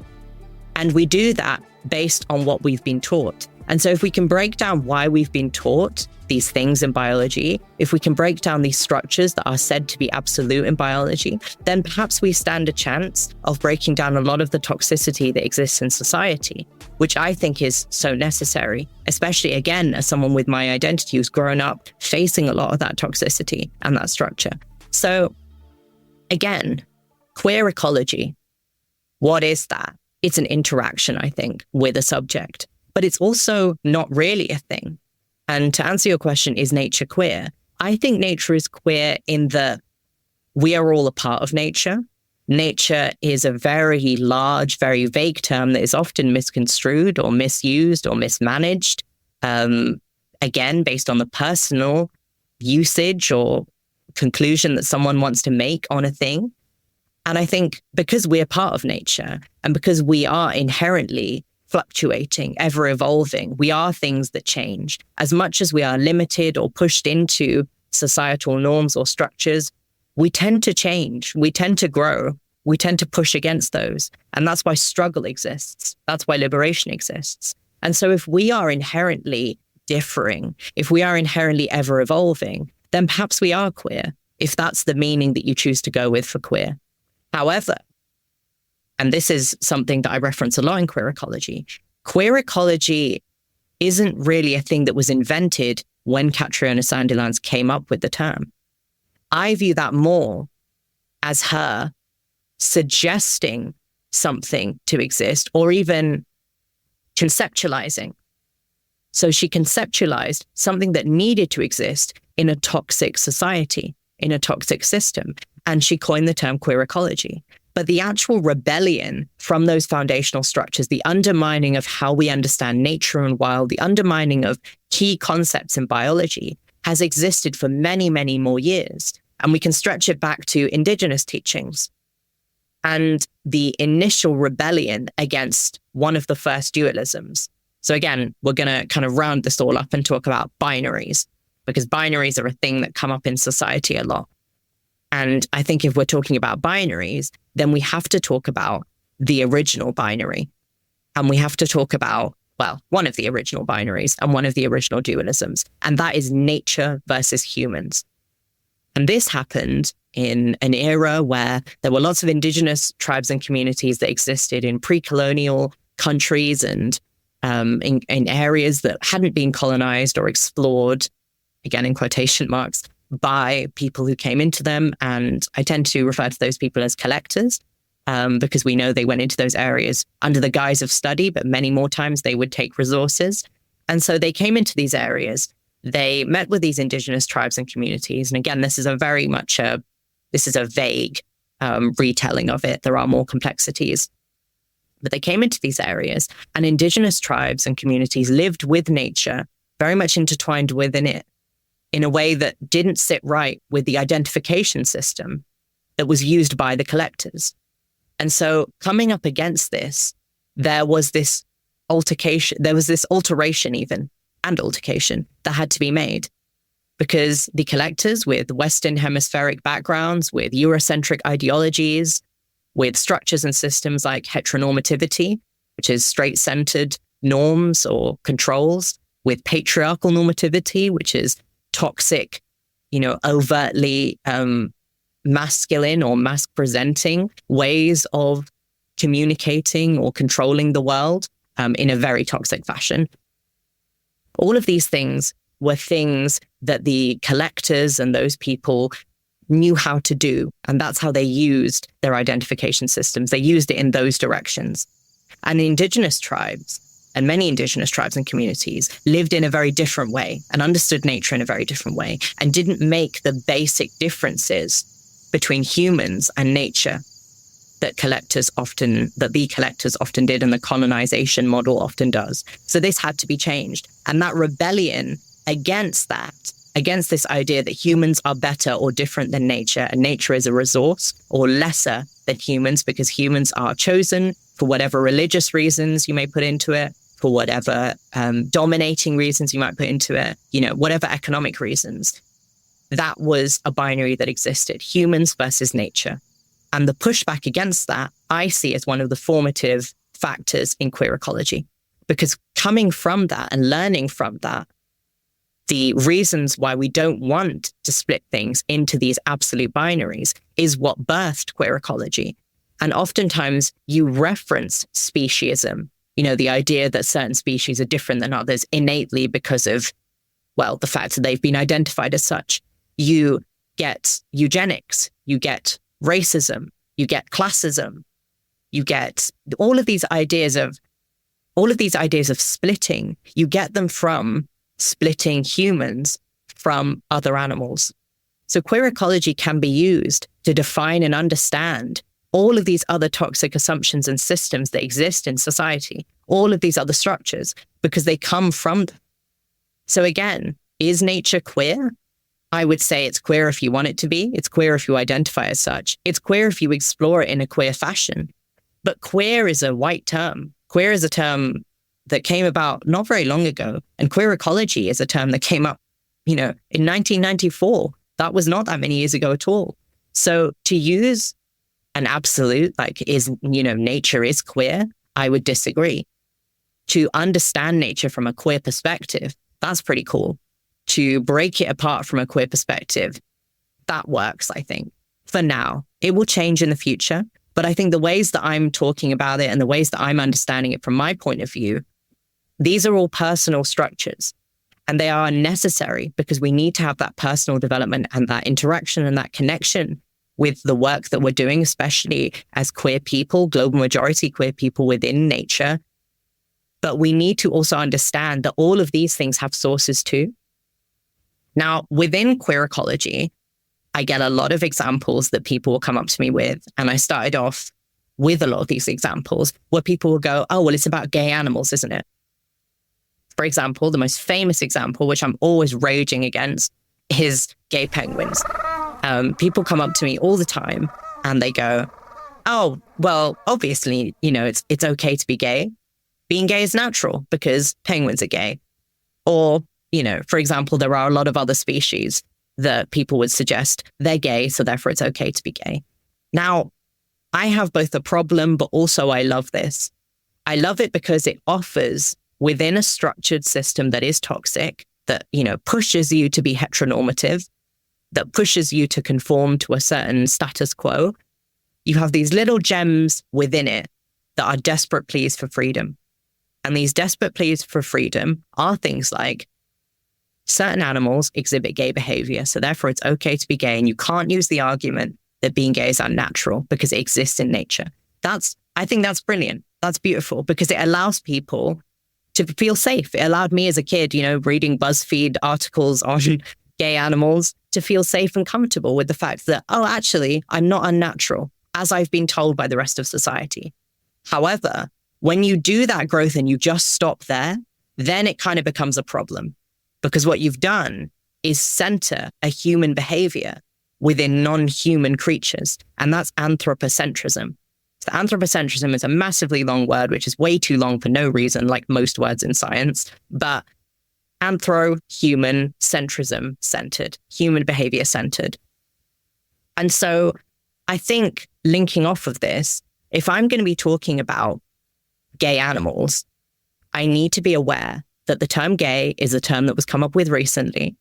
And we do that based on what we've been taught. And so if we can break down why we've been taught these things in biology, if we can break down these structures that are said to be absolute in biology, then perhaps we stand a chance of breaking down a lot of the toxicity that exists in society, which I think is so necessary, especially, again, as someone with my identity who's grown up facing a lot of that toxicity and that structure. So again, queer ecology, what is that? It's an interaction, I think, with a subject, but it's also not really a thing. And to answer your question, is nature queer? I think nature is queer in that we are all a part of nature. Nature is a very large, very vague term that is often misconstrued or misused or mismanaged, again, based on the personal usage or conclusion that someone wants to make on a thing. And I think because we're part of nature and because we are inherently fluctuating, ever evolving, we are things that change. As much as we are limited or pushed into societal norms or structures, we tend to change, we tend to grow, we tend to push against those. And that's why struggle exists. That's why liberation exists. And so if we are inherently differing, if we are inherently ever evolving, then perhaps we are queer, if that's the meaning that you choose to go with for queer. However, and this is something that I reference a lot in queer ecology isn't really a thing that was invented when Catriona Sandilands came up with the term. I view that more as her suggesting something to exist or even conceptualizing. So she conceptualized something that needed to exist in a toxic society, in a toxic system, and she coined the term queer ecology. But the actual rebellion from those foundational structures, the undermining of how we understand nature and wild, the undermining of key concepts in biology has existed for many, many more years. And we can stretch it back to indigenous teachings and the initial rebellion against one of the first dualisms. So again, we're going to kind of round this all up and talk about binaries, because binaries are a thing that come up in society a lot. And I think if we're talking about binaries, then we have to talk about the original binary. And we have to talk about, well, one of the original binaries and one of the original dualisms. And that is nature versus humans. And this happened in an era where there were lots of indigenous tribes and communities that existed in pre-colonial countries and in areas that hadn't been colonized or explored, again, in quotation marks, by people who came into them. And I tend to refer to those people as collectors because we know they went into those areas under the guise of study, but many more times they would take resources. And so they came into these areas. They met with these indigenous tribes and communities. And again, this is a vague retelling of it. There are more complexities. But they came into these areas and indigenous tribes and communities lived with nature, very much intertwined within it, in a way that didn't sit right with the identification system that was used by the collectors. And so coming up against this, there was this altercation that had to be made, because the collectors with Western hemispheric backgrounds, with Eurocentric ideologies, with structures and systems like heteronormativity, which is straight-centered norms or controls, with patriarchal normativity, which is toxic, overtly masculine or mask-presenting ways of communicating or controlling the world in a very toxic fashion. All of these things were things that the collectors and those people knew how to do. And that's how they used their identification systems. They used it in those directions. And the indigenous tribes, and many indigenous tribes and communities, lived in a very different way and understood nature in a very different way and didn't make the basic differences between humans and nature that the collectors often did and the colonization model often does. So this had to be changed. And that rebellion against this idea that humans are better or different than nature, and nature is a resource, or lesser than humans because humans are chosen for whatever religious reasons you may put into it, for whatever dominating reasons you might put into it, whatever economic reasons. that was a binary that existed, humans versus nature. And the pushback against that, I see as one of the formative factors in queer ecology. Because coming from that and learning from that, the reasons why we don't want to split things into these absolute binaries is what birthed queer ecology. And oftentimes you reference speciesism, the idea that certain species are different than others innately because of, well, the fact that they've been identified as such. You get eugenics, you get racism, you get classism, you get all of these ideas of splitting. You get them from splitting humans from other animals. So queer ecology can be used to define and understand all of these other toxic assumptions and systems that exist in society, all of these other structures, because they come from them. So again, is nature queer? I would say it's queer if you want it to be. It's queer if you identify as such. It's queer if you explore it in a queer fashion. But queer is a white term. Queer is a term that came about not very long ago. And queer ecology is a term that came up, in 1994. That was not that many years ago at all. So to use an absolute, nature is queer, I would disagree. To understand nature from a queer perspective, that's pretty cool. To break it apart from a queer perspective, that works, I think, for now. It will change in the future, but I think the ways that I'm talking about it and the ways that I'm understanding it from my point of view, these are all personal structures, and they are necessary because we need to have that personal development and that interaction and that connection with the work that we're doing, especially as queer people, global majority queer people within nature. But we need to also understand that all of these things have sources too. Now, within queer ecology, I get a lot of examples that people will come up to me with. And I started off with a lot of these examples where people will go, oh, well, it's about gay animals, isn't it? For example, the most famous example, which I'm always raging against, is gay penguins. People come up to me all the time and they go, oh, well, obviously, it's okay to be gay. Being gay is natural because penguins are gay. Or, for example, there are a lot of other species that people would suggest they're gay, so therefore it's okay to be gay. Now, I have both a problem, but also I love this. I love it because it offers within a structured system that is toxic, that, pushes you to be heteronormative, that pushes you to conform to a certain status quo. You have these little gems within it that are desperate pleas for freedom. And these desperate pleas for freedom are things like certain animals exhibit gay behavior, so therefore it's okay to be gay, and you can't use the argument that being gay is unnatural because it exists in nature. I think that's brilliant. That's beautiful because it allows people to feel safe. It allowed me as a kid, reading BuzzFeed articles on gay animals to feel safe and comfortable with the fact that, oh, actually, I'm not unnatural, as I've been told by the rest of society. However, when you do that growth and you just stop there, then it kind of becomes a problem. Because what you've done is center a human behavior within non-human creatures. And that's anthropocentrism. So anthropocentrism is a massively long word, which is way too long for no reason, like most words in science. But human centrism centered, human behavior centered. And so I think linking off of this, if I'm going to be talking about gay animals, I need to be aware that the term gay is a term that was come up with recently.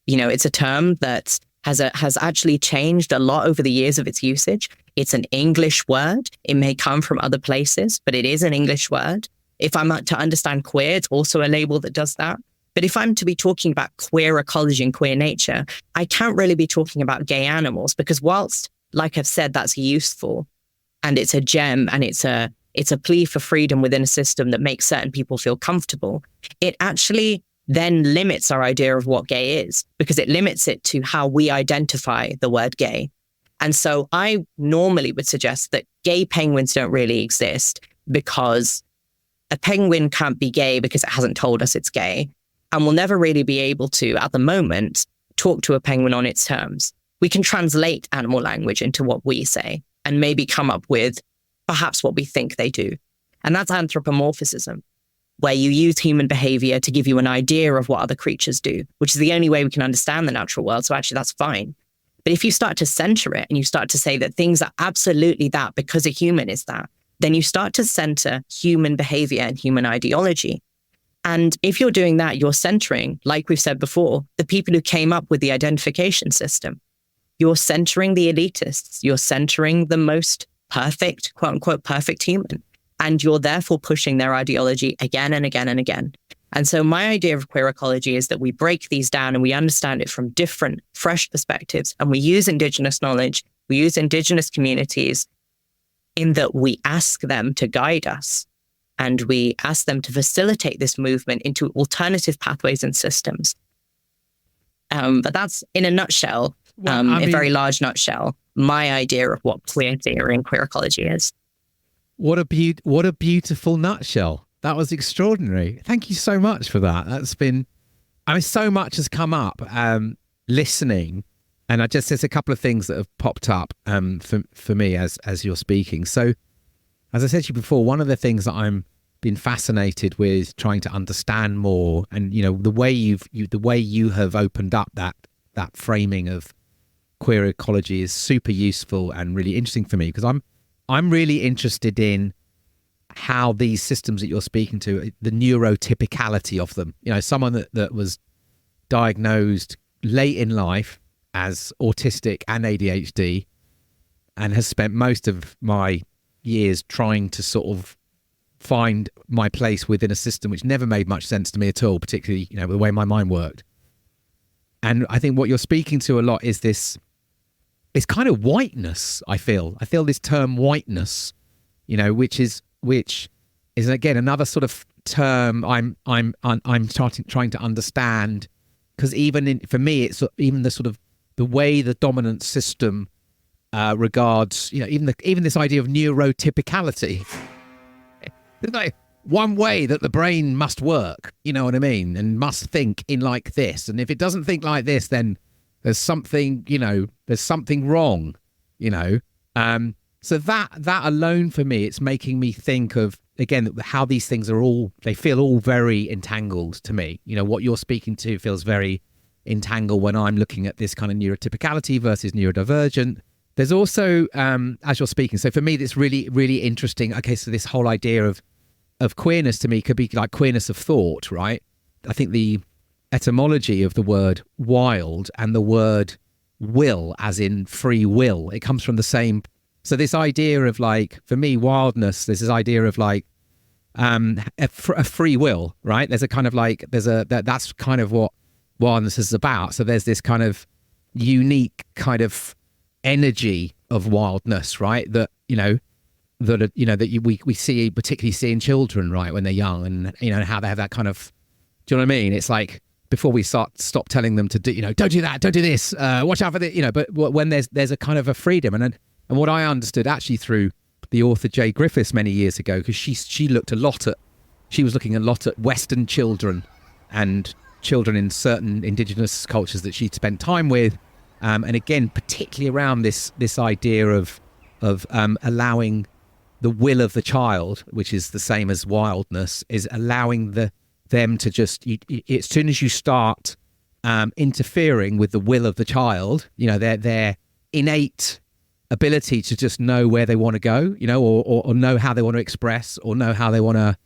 It's a term that has actually changed a lot over the years of its usage. It's an English word. It may come from other places, but it is an English word. If I'm to understand queer, it's also a label that does that. But if I'm to be talking about queer ecology and queer nature, I can't really be talking about gay animals because whilst, like I've said, that's useful and it's a gem and it's a plea for freedom within a system that makes certain people feel comfortable, it actually then limits our idea of what gay is because it limits it to how we identify the word gay. And so I normally would suggest that gay penguins don't really exist because a penguin can't be gay because it hasn't told us it's gay. And we'll never really be able to, at the moment, talk to a penguin on its terms. We can translate animal language into what we say and maybe come up with perhaps what we think they do. And that's anthropomorphism. where you use human behavior to give you an idea of what other creatures do, which is the only way we can understand the natural world. So actually that's fine. But if you start to center it and you start to say that things are absolutely that because a human is that, then you start to center human behavior and human ideology. And if you're doing that, you're centering, like we've said before, the people who came up with the identification system. You're centering the elitists. You're centering the most perfect, quote unquote, perfect human. And you're therefore pushing their ideology again and again and again. And so my idea of queer ecology is that we break these down and we understand it from different, fresh perspectives. And we use Indigenous knowledge, we use Indigenous communities in that we ask them to guide us. And we ask them to facilitate this movement into alternative pathways and systems. But that's, in a nutshell, a very large nutshell, my idea of what queer theory and queer ecology is. What a beautiful nutshell. That was extraordinary. Thank you so much for that. That's been, so much has come up listening. And there's a couple of things that have popped up for me as you're speaking. So, as I said to you before, one of the things that I'm been fascinated with trying to understand more, and the way you have opened up that framing of queer ecology is super useful and really interesting for me, because I'm really interested in how these systems that you're speaking to, the neurotypicality of them. Someone that was diagnosed late in life as autistic and ADHD, and has spent most of my years trying to sort of find my place within a system which never made much sense to me at all, particularly the way my mind worked. And I think what you're speaking to a lot is this kind of whiteness. I feel this term whiteness, which is again another sort of term I'm trying to understand, because for me it's even the sort of the way the dominant system regards, even this idea of neurotypicality. There's like one way that the brain must work, you know what I mean, and must think in like this. And if it doesn't think like this, then there's something wrong, So that alone for me, it's making me think of, again, how these things they feel all very entangled to me. What you're speaking to feels very entangled when I'm looking at this kind of neurotypicality versus neurodivergent. There's also, as you're speaking, so for me, it's really, really interesting. Okay, so this whole idea of queerness to me could be like queerness of thought, right? I think the etymology of the word wild and the word will, as in free will, it comes from the same. So this idea of like, for me, wildness, there's this idea of like a free will, right? There's a kind of like, that's kind of what wildness is about. So there's this kind of unique kind of energy of wildness, right? That we see, particularly see in children, right, when they're young, and how they have that kind of, do you know what I mean? It's like before we stop telling them to do, don't do that, don't do this, watch out for this, but when there's a kind of a freedom, and what I understood actually through the author Jay Griffiths many years ago, because she was looking a lot at Western children and children in certain indigenous cultures that she'd spent time with. And again, particularly around this idea of allowing the will of the child, which is the same as wildness, is allowing them to just, as soon as you start interfering with the will of the child, their innate ability to just know where they want to go, or know how they want to express, or know how they want to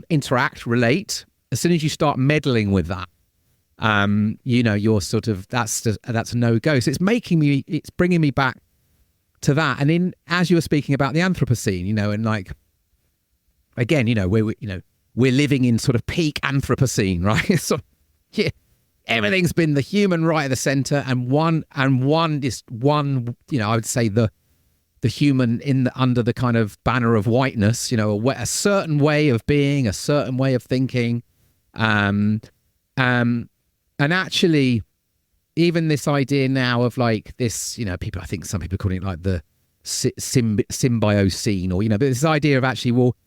interact, relate. As soon as you start meddling with that, you're sort of, that's a no-go. So it's bringing me back to that. And as you were speaking about the Anthropocene, and like, again, we're living in sort of peak Anthropocene, right? So yeah, everything's been the human right at the center, and one, I would say the human under the kind of banner of whiteness, a certain way of being, a certain way of thinking, and actually, even this idea now of like this, some people call it like the symbiocene, or but this idea of actually, well,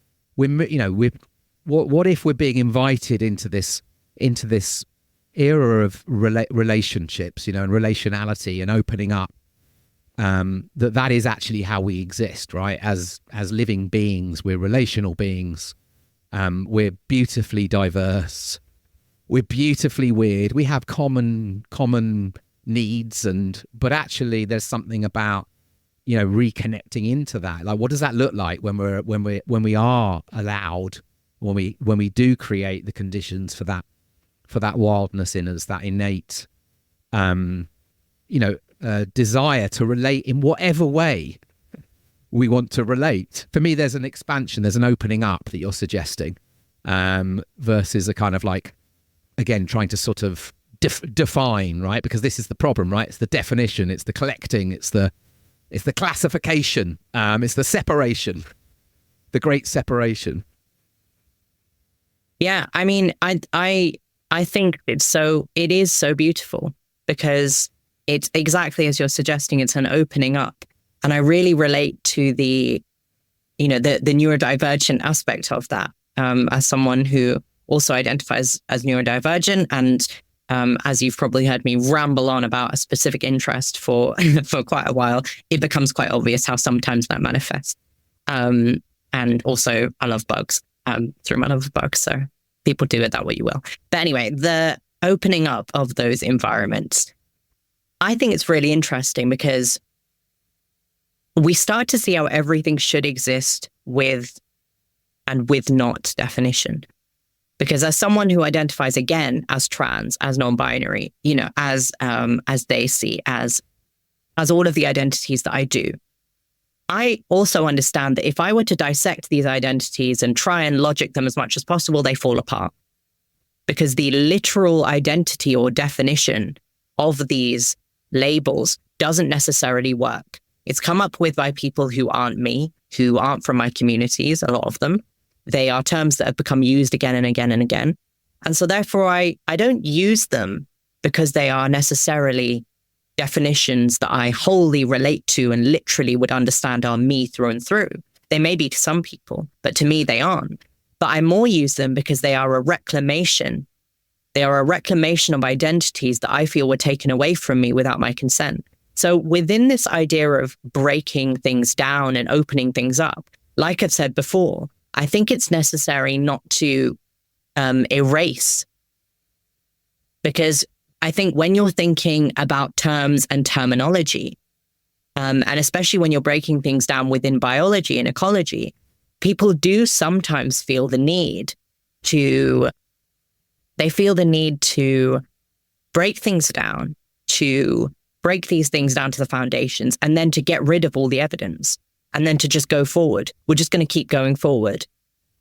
what if we're being invited into this era of relationships, and relationality, and opening up, that is actually how we exist, right? As living beings, we're relational beings. We're beautifully diverse. We're beautifully weird. We have common needs, but actually there's something about, reconnecting into that. Like, what does that look like when we are allowed, when we do create the conditions for that wildness in us, that innate desire to relate in whatever way we want to relate. For me, there's an expansion, there's an opening up that you're suggesting, versus a kind of like, again, trying to sort of define, right? Because this is the problem, right? It's the definition, it's the collecting, it's the classification, it's the separation, the great separation. Yeah, I mean, I think it is so beautiful, because it's exactly as you're suggesting, it's an opening up. And I really relate to the neurodivergent aspect of that, as someone who also identifies as neurodivergent. And as you've probably heard me ramble on about a specific interest for quite a while, it becomes quite obvious how sometimes that manifests. And also, I love bugs through my love of bugs. So people do it that way you will. But anyway, the opening up of those environments, I think it's really interesting, because we start to see how everything should exist with and with not definition. Because as someone who identifies again as trans, as non-binary, as they see, as all of the identities that I do, I also understand that if I were to dissect these identities and try and logic them as much as possible, they fall apart. Because the literal identity or definition of these labels doesn't necessarily work. It's come up with by people who aren't me, who aren't from my communities, a lot of them. They are terms that have become used again and again and again. And so therefore, I don't use them because they are necessarily definitions that I wholly relate to and literally would understand are me through and through. They may be to some people, but to me, they aren't. But I more use them because they are a reclamation. They are a reclamation of identities that I feel were taken away from me without my consent. So within this idea of breaking things down and opening things up, like I've said before, I think it's necessary not to erase. Because I think when you're thinking about terms and terminology, and especially when you're breaking things down within biology and ecology, people do sometimes feel the need to break things down, to break these things down to the foundations, and then to get rid of all the evidence, and then to just go forward. We're just going to keep going forward.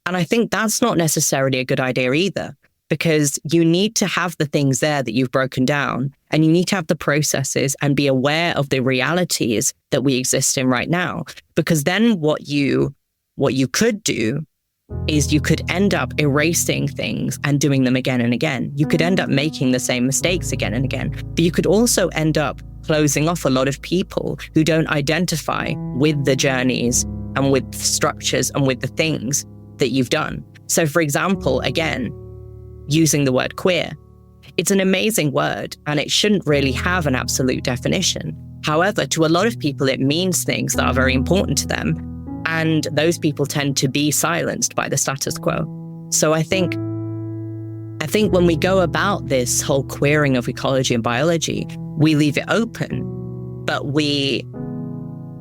And I think that's not necessarily a good idea either, because you need to have the things there that you've broken down, and you need to have the processes and be aware of the realities that we exist in right now. Because then what you could do is you could end up erasing things and doing them again and again. You could end up making the same mistakes again and again, but you could also end up closing off a lot of people who don't identify with the journeys and with the structures and with the things that you've done. So for example, again, using the word queer, it's an amazing word and it shouldn't really have an absolute definition. However, to a lot of people, it means things that are very important to them. And those people tend to be silenced by the status quo. So I think when we go about this whole queering of ecology and biology, we leave it open, but we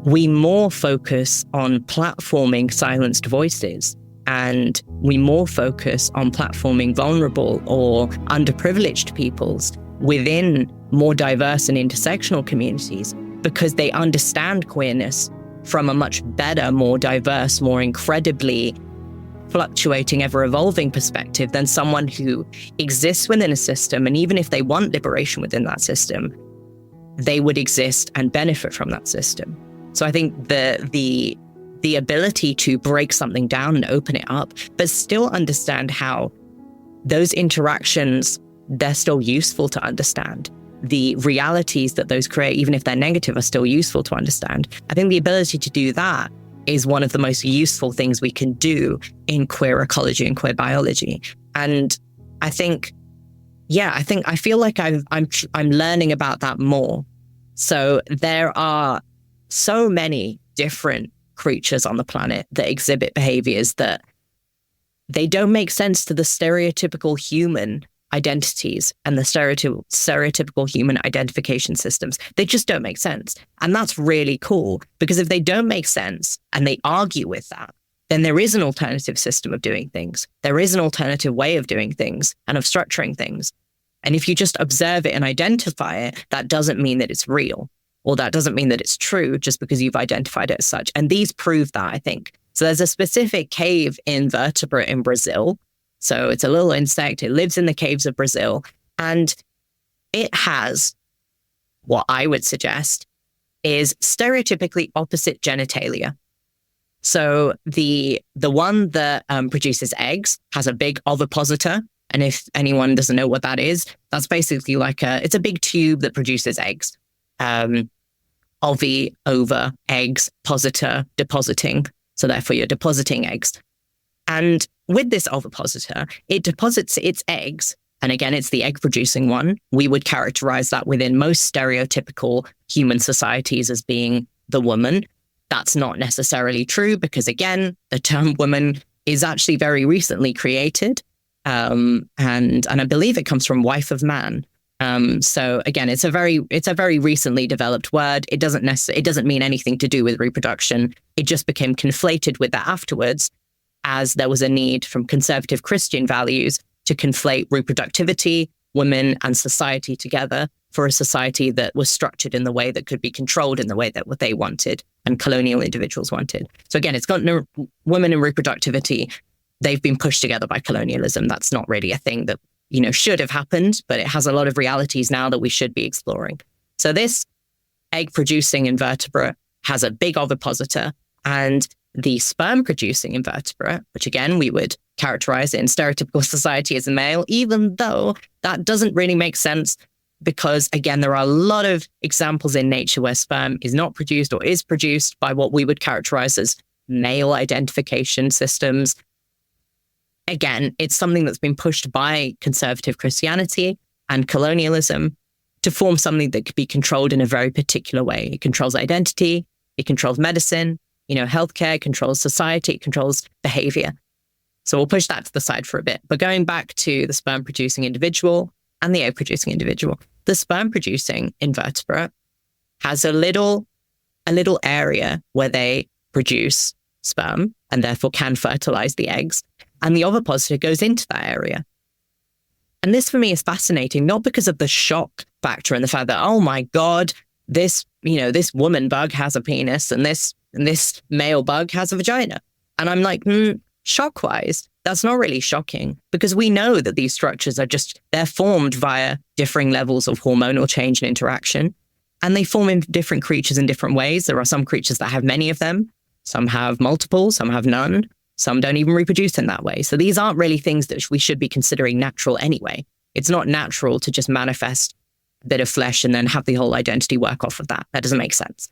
more focus on platforming silenced voices, and we more focus on platforming vulnerable or underprivileged peoples within more diverse and intersectional communities, because they understand queerness from a much better, more diverse, more incredibly fluctuating, ever-evolving perspective than someone who exists within a system. And even if they want liberation within that system, they would exist and benefit from that system. So I think the ability to break something down and open it up, but still understand how those interactions, they're still useful to understand. The realities that those create, even if they're negative, are still useful to understand. I think the ability to do that is one of the most useful things we can do in queer ecology and queer biology. And I feel like I'm learning about that more. So there are so many different creatures on the planet that exhibit behaviors that they don't make sense to the stereotypical human identities and the stereotypical human identification systems. They just don't make sense. And that's really cool, because if they don't make sense and they argue with that, then there is an alternative system of doing things. There is an alternative way of doing things and of structuring things. And if you just observe it and identify it, that doesn't mean that it's real, or that doesn't mean that it's true just because you've identified it as such. And these prove that, I think. So there's a specific cave invertebrate in Brazil. So it's a little insect. It lives in the caves of Brazil. And it has what I would suggest is stereotypically opposite genitalia. So the one that produces eggs has a big ovipositor. And if anyone doesn't know what that is, that's basically it's a big tube that produces eggs. Ovi, ova, eggs, positor, depositing. So therefore you're depositing eggs. And with this ovipositor, it deposits its eggs. And again, it's the egg producing one. We would characterize that within most stereotypical human societies as being the woman. That's not necessarily true, because again, the term woman is actually very recently created. And I believe it comes from wife of man. So again, it's a very recently developed word. It doesn't mean anything to do with reproduction. It just became conflated with that afterwards, as there was a need from conservative Christian values to conflate reproductivity, women, and society together for a society that was structured in the way that could be controlled in the way that what they wanted and colonial individuals wanted. So again, it's got women and reproductivity. They've been pushed together by colonialism. That's not really a thing that, should have happened, but it has a lot of realities now that we should be exploring. So this egg-producing invertebrate has a big ovipositor, and the sperm-producing invertebrate, which again, we would characterize in stereotypical society as a male, even though that doesn't really make sense, because again, there are a lot of examples in nature where sperm is not produced or is produced by what we would characterize as male identification systems. Again, it's something that's been pushed by conservative Christianity and colonialism to form something that could be controlled in a very particular way. It controls identity, it controls medicine, healthcare, it controls society, it controls behavior. So we'll push that to the side for a bit. But going back to the sperm-producing individual and the egg-producing individual, the sperm-producing invertebrate has a little area where they produce sperm and therefore can fertilize the eggs. And the ovipositor goes into that area. And this for me is fascinating, not because of the shock factor and the fact that, oh my God, this woman bug has a penis and this male bug has a vagina. And I'm like, shock-wise, that's not really shocking, because we know that these structures they're formed via differing levels of hormonal change and interaction. And they form in different creatures in different ways. There are some creatures that have many of them. Some have multiple, some have none. Some don't even reproduce in that way. So these aren't really things that we should be considering natural anyway. It's not natural to just manifest a bit of flesh and then have the whole identity work off of that. That doesn't make sense.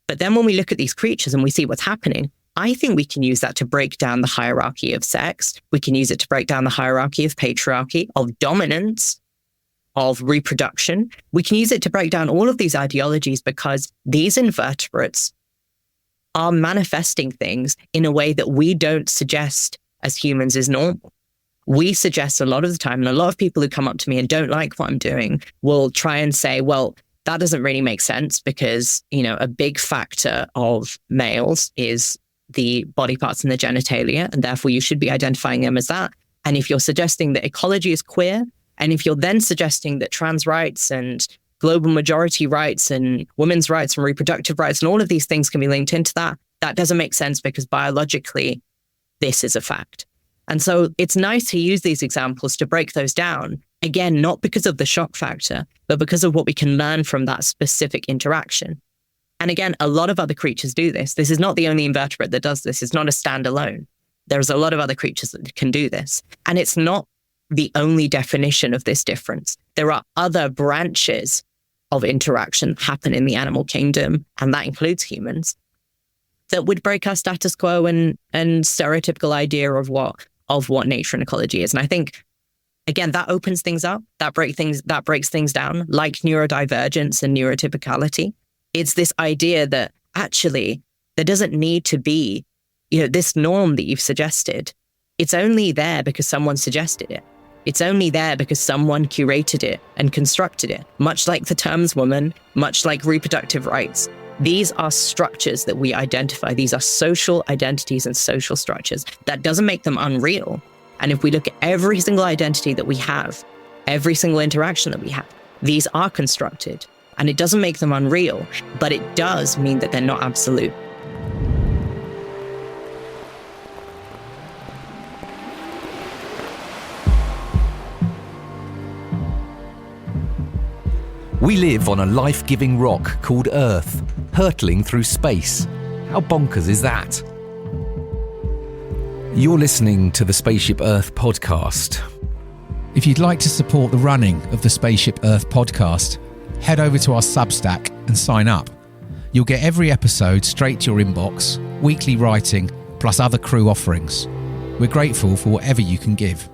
But then when we look at these creatures and we see what's happening, I think we can use that to break down the hierarchy of sex. We can use it to break down the hierarchy of patriarchy, of dominance, of reproduction. We can use it to break down all of these ideologies, because these invertebrates are manifesting things in a way that we don't suggest as humans is normal. We suggest a lot of the time, and a lot of people who come up to me and don't like what I'm doing will try and say, well, that doesn't really make sense, because, a big factor of males is the body parts and the genitalia, and therefore you should be identifying them as that. And if you're suggesting that ecology is queer, and if you're then suggesting that trans rights and global majority rights and women's rights and reproductive rights and all of these things can be linked into that, that doesn't make sense, because biologically, this is a fact. And so it's nice to use these examples to break those down. Again, not because of the shock factor, but because of what we can learn from that specific interaction. And again, a lot of other creatures do this. This is not the only invertebrate that does this. It's not a standalone. There's a lot of other creatures that can do this. And it's not the only definition of this difference. There are other branches of interaction that happen in the animal kingdom, and that includes humans, that would break our status quo and stereotypical idea of what nature and ecology is. And I think, again, that opens things up, that breaks things down, like neurodivergence and neurotypicality. It's this idea that actually there doesn't need to be, this norm that you've suggested. it's only there because someone suggested it. It's only there because someone curated it and constructed it, much like the terms woman, much like reproductive rights. These are structures that we identify. These are social identities and social structures. That doesn't make them unreal. And if we look at every single identity that we have, every single interaction that we have, these are constructed. And it doesn't make them unreal, but it does mean that they're not absolute. We live on a life-giving rock called Earth, hurtling through space. How bonkers is that? You're listening to the Spaceship Earth podcast. If you'd like to support the running of the Spaceship Earth podcast, head over to our Substack and sign up. You'll get every episode straight to your inbox, weekly writing, plus other crew offerings. We're grateful for whatever you can give.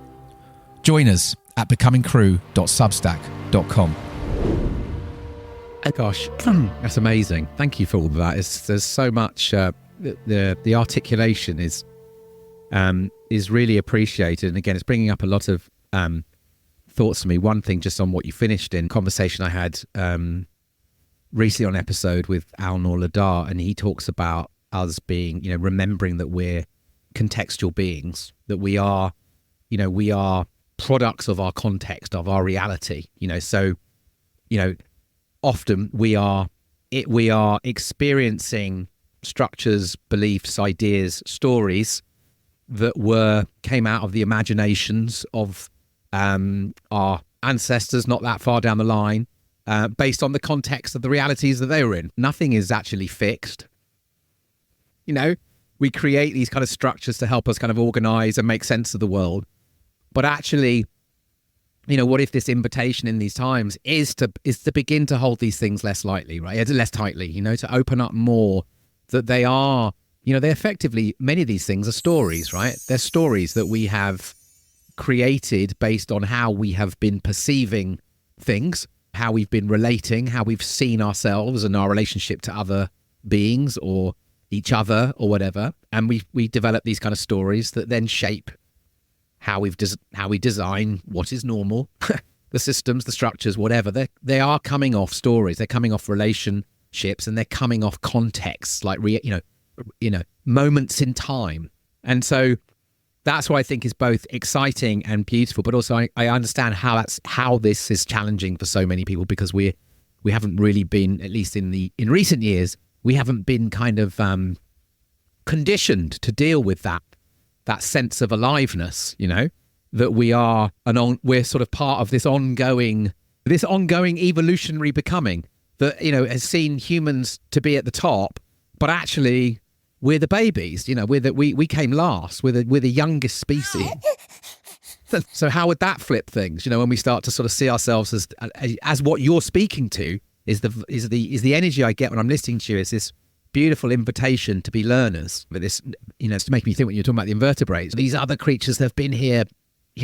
Join us at becomingcrew.substack.com. Gosh, that's amazing. Thank you for all of that. There's so much. The articulation is really appreciated, and again, it's bringing up a lot of thoughts to me. One thing, just on what you finished in conversation I had recently on an episode with Al-Noor Ladar, and he talks about us being, remembering that we're contextual beings, that we are products of our context, of our reality. So often we are experiencing structures, beliefs, ideas, stories that came out of the imaginations of our ancestors not that far down the line, based on the context of the realities that they were in. Nothing is actually fixed. We create these kind of structures to help us kind of organize and make sense of the world. But actually, what if this invitation in these times is to begin to hold these things less lightly, right? Less tightly, to open up more, that they are, they effectively, many of these things are stories, right? They're stories that we have created based on how we have been perceiving things, how we've been relating, how we've seen ourselves and our relationship to other beings or each other or whatever. And we develop these kind of stories that then shape how we design what is normal, the systems, the structures, whatever. They are coming off stories. They're coming off relationships, and they're coming off contexts, like moments in time. And so that's what I think is both exciting and beautiful. But also, I understand how this is challenging for so many people, because we haven't really been, at least in recent years, we haven't been kind of conditioned to deal with that sense of aliveness, that we're sort of part of this ongoing evolutionary becoming that, has seen humans to be at the top, but actually we're the babies, we came last, we're the youngest species. So how would that flip things, when we start to sort of see ourselves as what you're speaking to is the energy I get when I'm listening to you, is this beautiful invitation to be learners. But this, it's making me think when you're talking about the invertebrates, these other creatures have been here,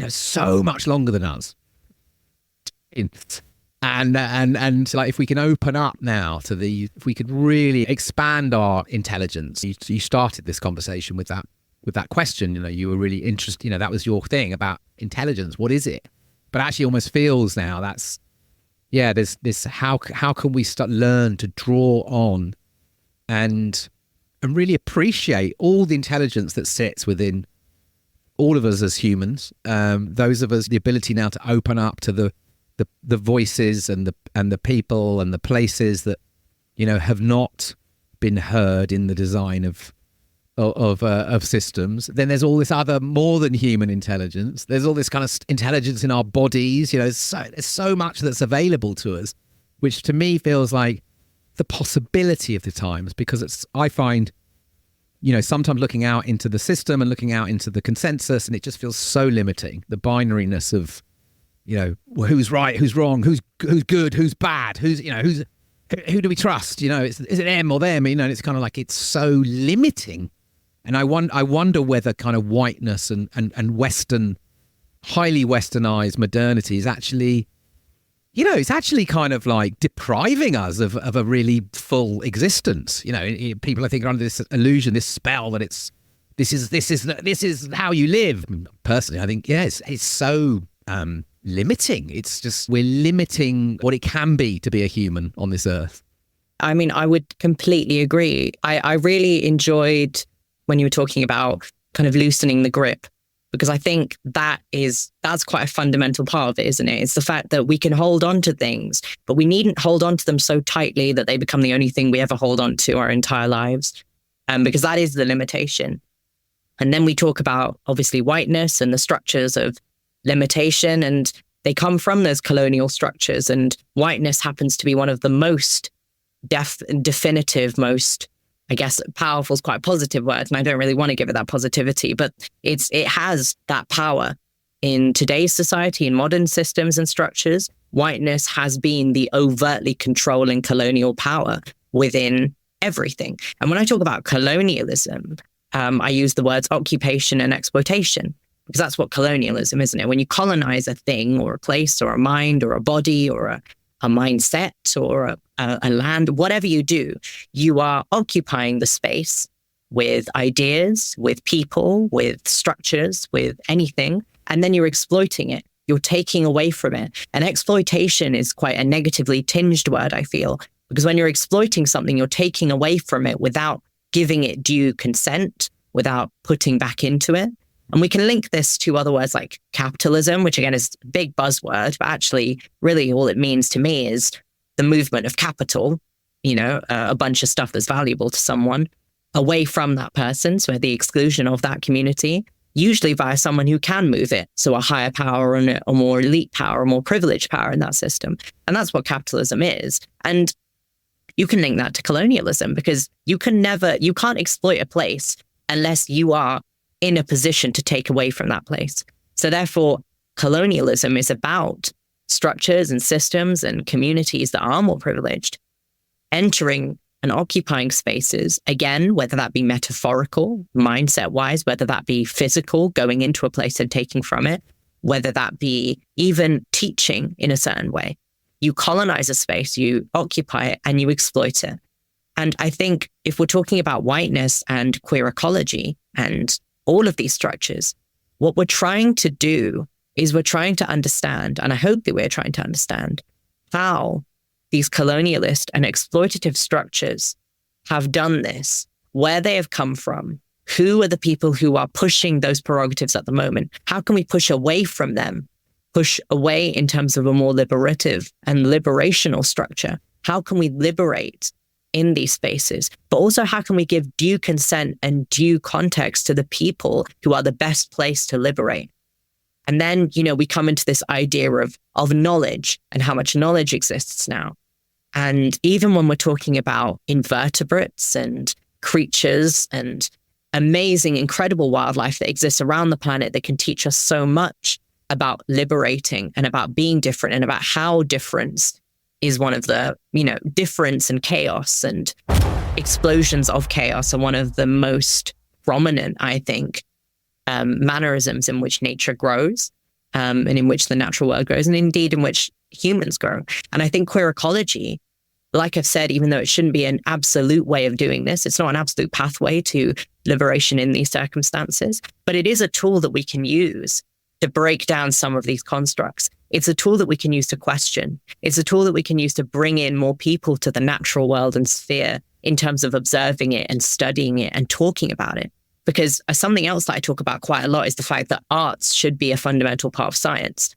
so much longer than us. And like, if we can open up now to if we could really expand our intelligence. You started this conversation with that question. You were really interested. That was your thing about intelligence. What is it? But actually, almost feels now there's this. How can we learn to draw on and really appreciate all the intelligence that sits within all of us as humans, those of us, the ability now to open up to the voices and the people and the places that have not been heard in the design of systems. Then there's all this other more than human intelligence. There's all this kind of intelligence in our bodies. There's so much that's available to us, which to me feels like the possibility of the times, because I find, sometimes looking out into the system and looking out into the consensus, and it just feels so limiting. The binariness of, who's right, who's wrong, who's good, who's bad, who do we trust? Is it them or them? And it's kind of like, it's so limiting. And I wonder whether kind of whiteness and Western, highly Westernized modernity is actually, it's actually kind of like depriving us of a really full existence. People, I think, are under this illusion, this spell that this is how you live. Personally, I think, it's so limiting. It's just, we're limiting what it can be to be a human on this earth. I mean, I would completely agree. I really enjoyed when you were talking about kind of loosening the grip, because I think that's quite a fundamental part of it, isn't it? It's the fact that we can hold on to things, but we needn't hold on to them so tightly that they become the only thing we ever hold on to our entire lives, because that is the limitation. And then we talk about, obviously, whiteness and the structures of limitation, and they come from those colonial structures. And whiteness happens to be one of the most definitive, most, I guess, powerful is quite a positive word, and I don't really want to give it that positivity, but it has that power in today's society, in modern systems and structures. Whiteness has been the overtly controlling colonial power within everything. And when I talk about colonialism, I use the words occupation and exploitation, because that's what colonialism, isn't it? When you colonize a thing or a place or a mind or a body or a mindset or a land, whatever you do, you are occupying the space with ideas, with people, with structures, with anything, and then you're exploiting it. You're taking away from it. And exploitation is quite a negatively tinged word, I feel, because when you're exploiting something, you're taking away from it without giving it due consent, without putting back into it. And we can link this to other words like capitalism, which again is a big buzzword, but actually really all it means to me is the movement of capital, a bunch of stuff that's valuable to someone, away from that person, so at the exclusion of that community, usually via someone who can move it, so a higher power and a more elite power, a more privileged power in that system. And that's what capitalism is. And you can link that to colonialism, because you can't exploit a place unless you are in a position to take away from that place. So therefore, colonialism is about structures and systems and communities that are more privileged entering and occupying spaces, again, whether that be metaphorical, mindset-wise, whether that be physical, going into a place and taking from it, whether that be even teaching in a certain way. You colonize a space, you occupy it, and you exploit it. And I think if we're talking about whiteness and queer ecology and all of these structures, what we're trying to do is we're trying to understand, and I hope that we're trying to understand, how these colonialist and exploitative structures have done this, where they have come from, who are the people who are pushing those prerogatives at the moment, how can we push away from them, push away in terms of a more liberative and liberational structure, how can we liberate in these spaces, but also how can we give due consent and due context to the people who are the best place to liberate. And then, we come into this idea of knowledge and how much knowledge exists now. And even when we're talking about invertebrates and creatures and amazing, incredible wildlife that exists around the planet that can teach us so much about liberating and about being different and about how difference is one of the, difference and chaos and explosions of chaos are one of the most prominent, I think, mannerisms in which nature grows, and in which the natural world grows, and indeed in which humans grow. And I think queer ecology, like I've said, even though it shouldn't be an absolute way of doing this, it's not an absolute pathway to liberation in these circumstances, but it is a tool that we can use to break down some of these constructs. It's a tool that we can use to question. It's a tool that we can use to bring in more people to the natural world and sphere in terms of observing it and studying it and talking about it. Because something else that I talk about quite a lot is the fact that arts should be a fundamental part of science.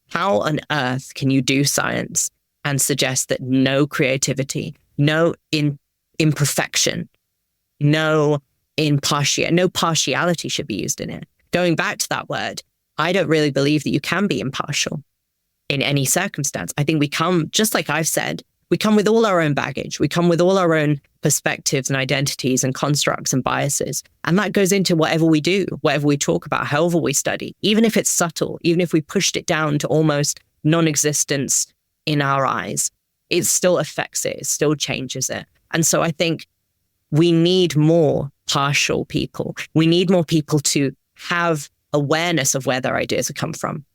How on earth can you do science and suggest that no creativity, no imperfection, no partiality should be used in it? Going back to that word, I don't really believe that you can be impartial in any circumstance. I think we come, just like I've said, we come with all our own baggage. We come with all our own perspectives and identities and constructs and biases. And that goes into whatever we do, whatever we talk about, however we study, even if it's subtle, even if we pushed it down to almost non-existence in our eyes, it still affects it. It still changes it. And so I think we need more partial people. We need more people to have awareness of where their ideas have come from.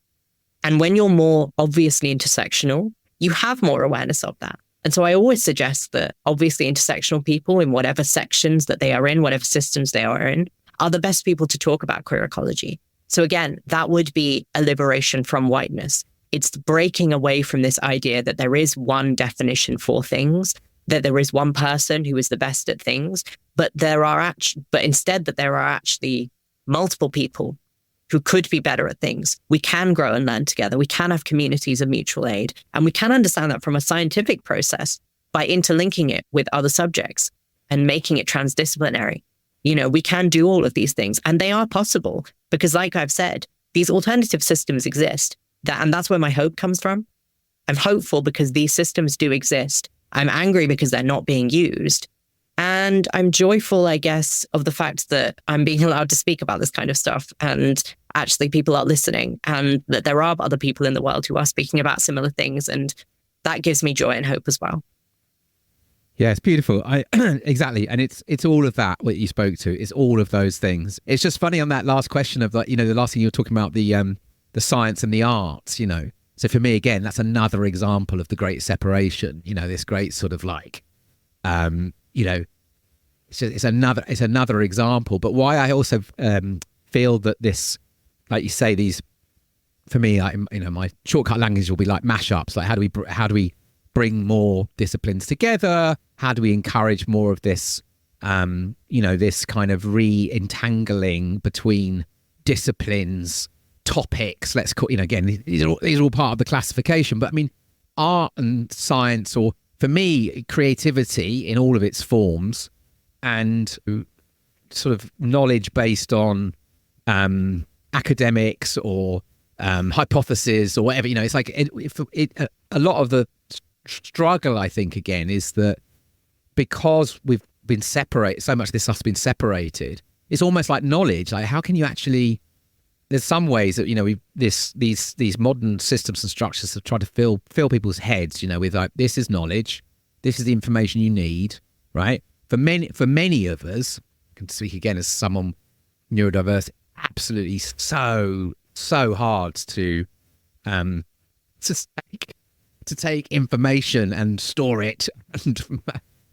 And when you're more obviously intersectional, you have more awareness of that. And so I always suggest that obviously intersectional people in whatever sections that they are in, whatever systems they are in, are the best people to talk about queer ecology. So again, that would be a liberation from whiteness. It's breaking away from this idea that there is one definition for things, that there is one person who is the best at things, but instead that there are actually multiple people who could be better at things. We can grow and learn together. We can have communities of mutual aid. And we can understand that from a scientific process by interlinking it with other subjects and making it transdisciplinary. We can do all of these things, and they are possible because, like I've said, these alternative systems exist. And that's where my hope comes from. I'm hopeful because these systems do exist. I'm angry because they're not being used. And I'm joyful, I guess, of the fact that I'm being allowed to speak about this kind of stuff, and actually people are listening, and that there are other people in the world who are speaking about similar things. And that gives me joy and hope as well. Yeah, it's beautiful. Exactly. And it's all of that, what you spoke to. It's all of those things. It's just funny on that last question of, like, the last thing you were talking about, the science and the arts, So for me, again, that's another example of the great separation, this great sort of like, it's another example. But why I also feel that this, like you say, these, for me, my shortcut language will be like mashups. Like, how do we bring more disciplines together? How do we encourage more of this, this kind of re-entangling between disciplines, topics? Let's call, again, these are all part of the classification. But I mean, art and science, or for me, creativity in all of its forms, and sort of knowledge based on academics or hypotheses or whatever. It's like a lot of the struggle, I think, again, is that because we've been separated, so much of this stuff's been separated, it's almost like knowledge. Like, how can you actually? There's some ways that these modern systems and structures have tried to fill people's heads, with like, this is knowledge, this is the information you need, right? For many of us, I can speak again as someone neurodiverse, absolutely so hard to take information and store it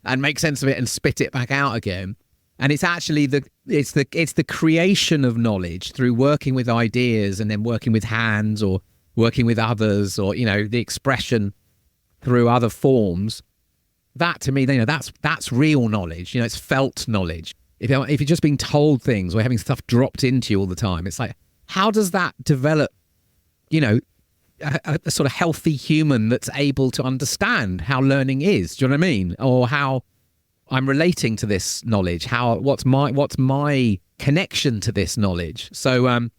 and make sense of it and spit it back out again. And it's actually the creation of knowledge through working with ideas and then working with hands or working with others, or the expression through other forms. That, to me, that's real knowledge. It's felt knowledge. If you're just being told things or having stuff dropped into you all the time, it's like, how does that develop? A sort of healthy human that's able to understand how learning is. Do you know what I mean? Or how I'm relating to this knowledge. What's my connection to this knowledge? So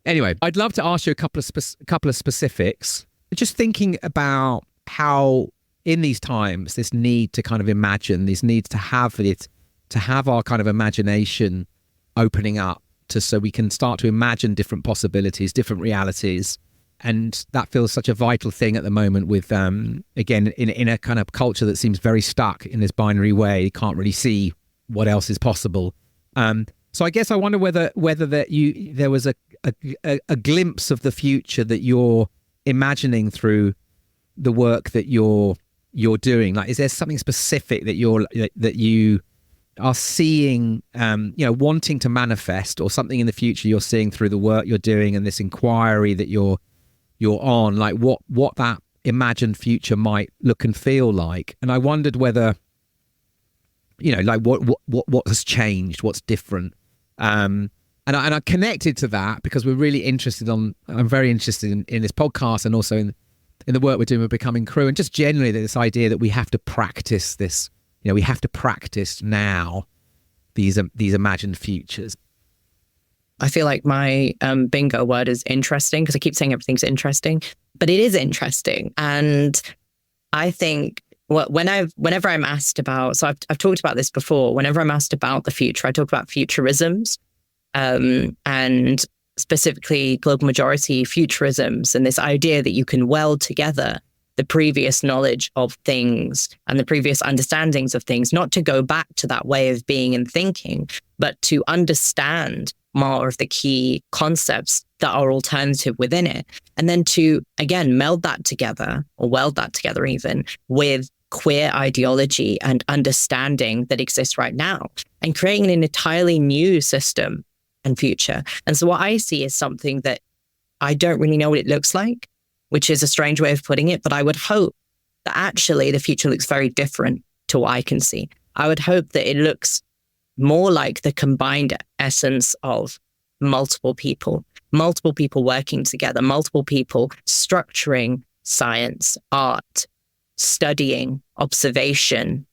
anyway, I'd love to ask you a couple of specifics. Just thinking about how in these times, this need to kind of imagine, this need to have our kind of imagination opening up so we can start to imagine different possibilities, different realities. And that feels such a vital thing at the moment with, again, in a kind of culture that seems very stuck in this binary way. You can't really see what else is possible. So I guess I wonder whether there was a glimpse of the future that you're imagining through the work that you're doing. Like, is there something specific that you are seeing, wanting to manifest, or something in the future you're seeing through the work you're doing and this inquiry that you're on, like what that imagined future might look and feel like? And I wondered whether, like what has changed, what's different. And I connected to that because I'm very interested in this podcast, and also in the work we're doing with Becoming Crew, and just generally this idea that we have to practice this, we have to practice now these imagined futures. I feel like my bingo word is interesting, because I keep saying everything's interesting, but it is interesting. And I think whenever I'm asked about, so I've talked about this before, whenever I'm asked about the future, I talk about futurisms, and specifically global majority futurisms, and this idea that you can weld together the previous knowledge of things and the previous understandings of things, not to go back to that way of being and thinking, but to understand more of the key concepts that are alternative within it. And then to, again, meld that together, or weld that together even, with queer ideology and understanding that exists right now and creating an entirely new system and future. And so what I see is something that I don't really know what it looks like, which is a strange way of putting it, but I would hope that actually the future looks very different to what I can see. I would hope that it looks more like the combined essence of multiple people working together, multiple people structuring science, art, studying, observation,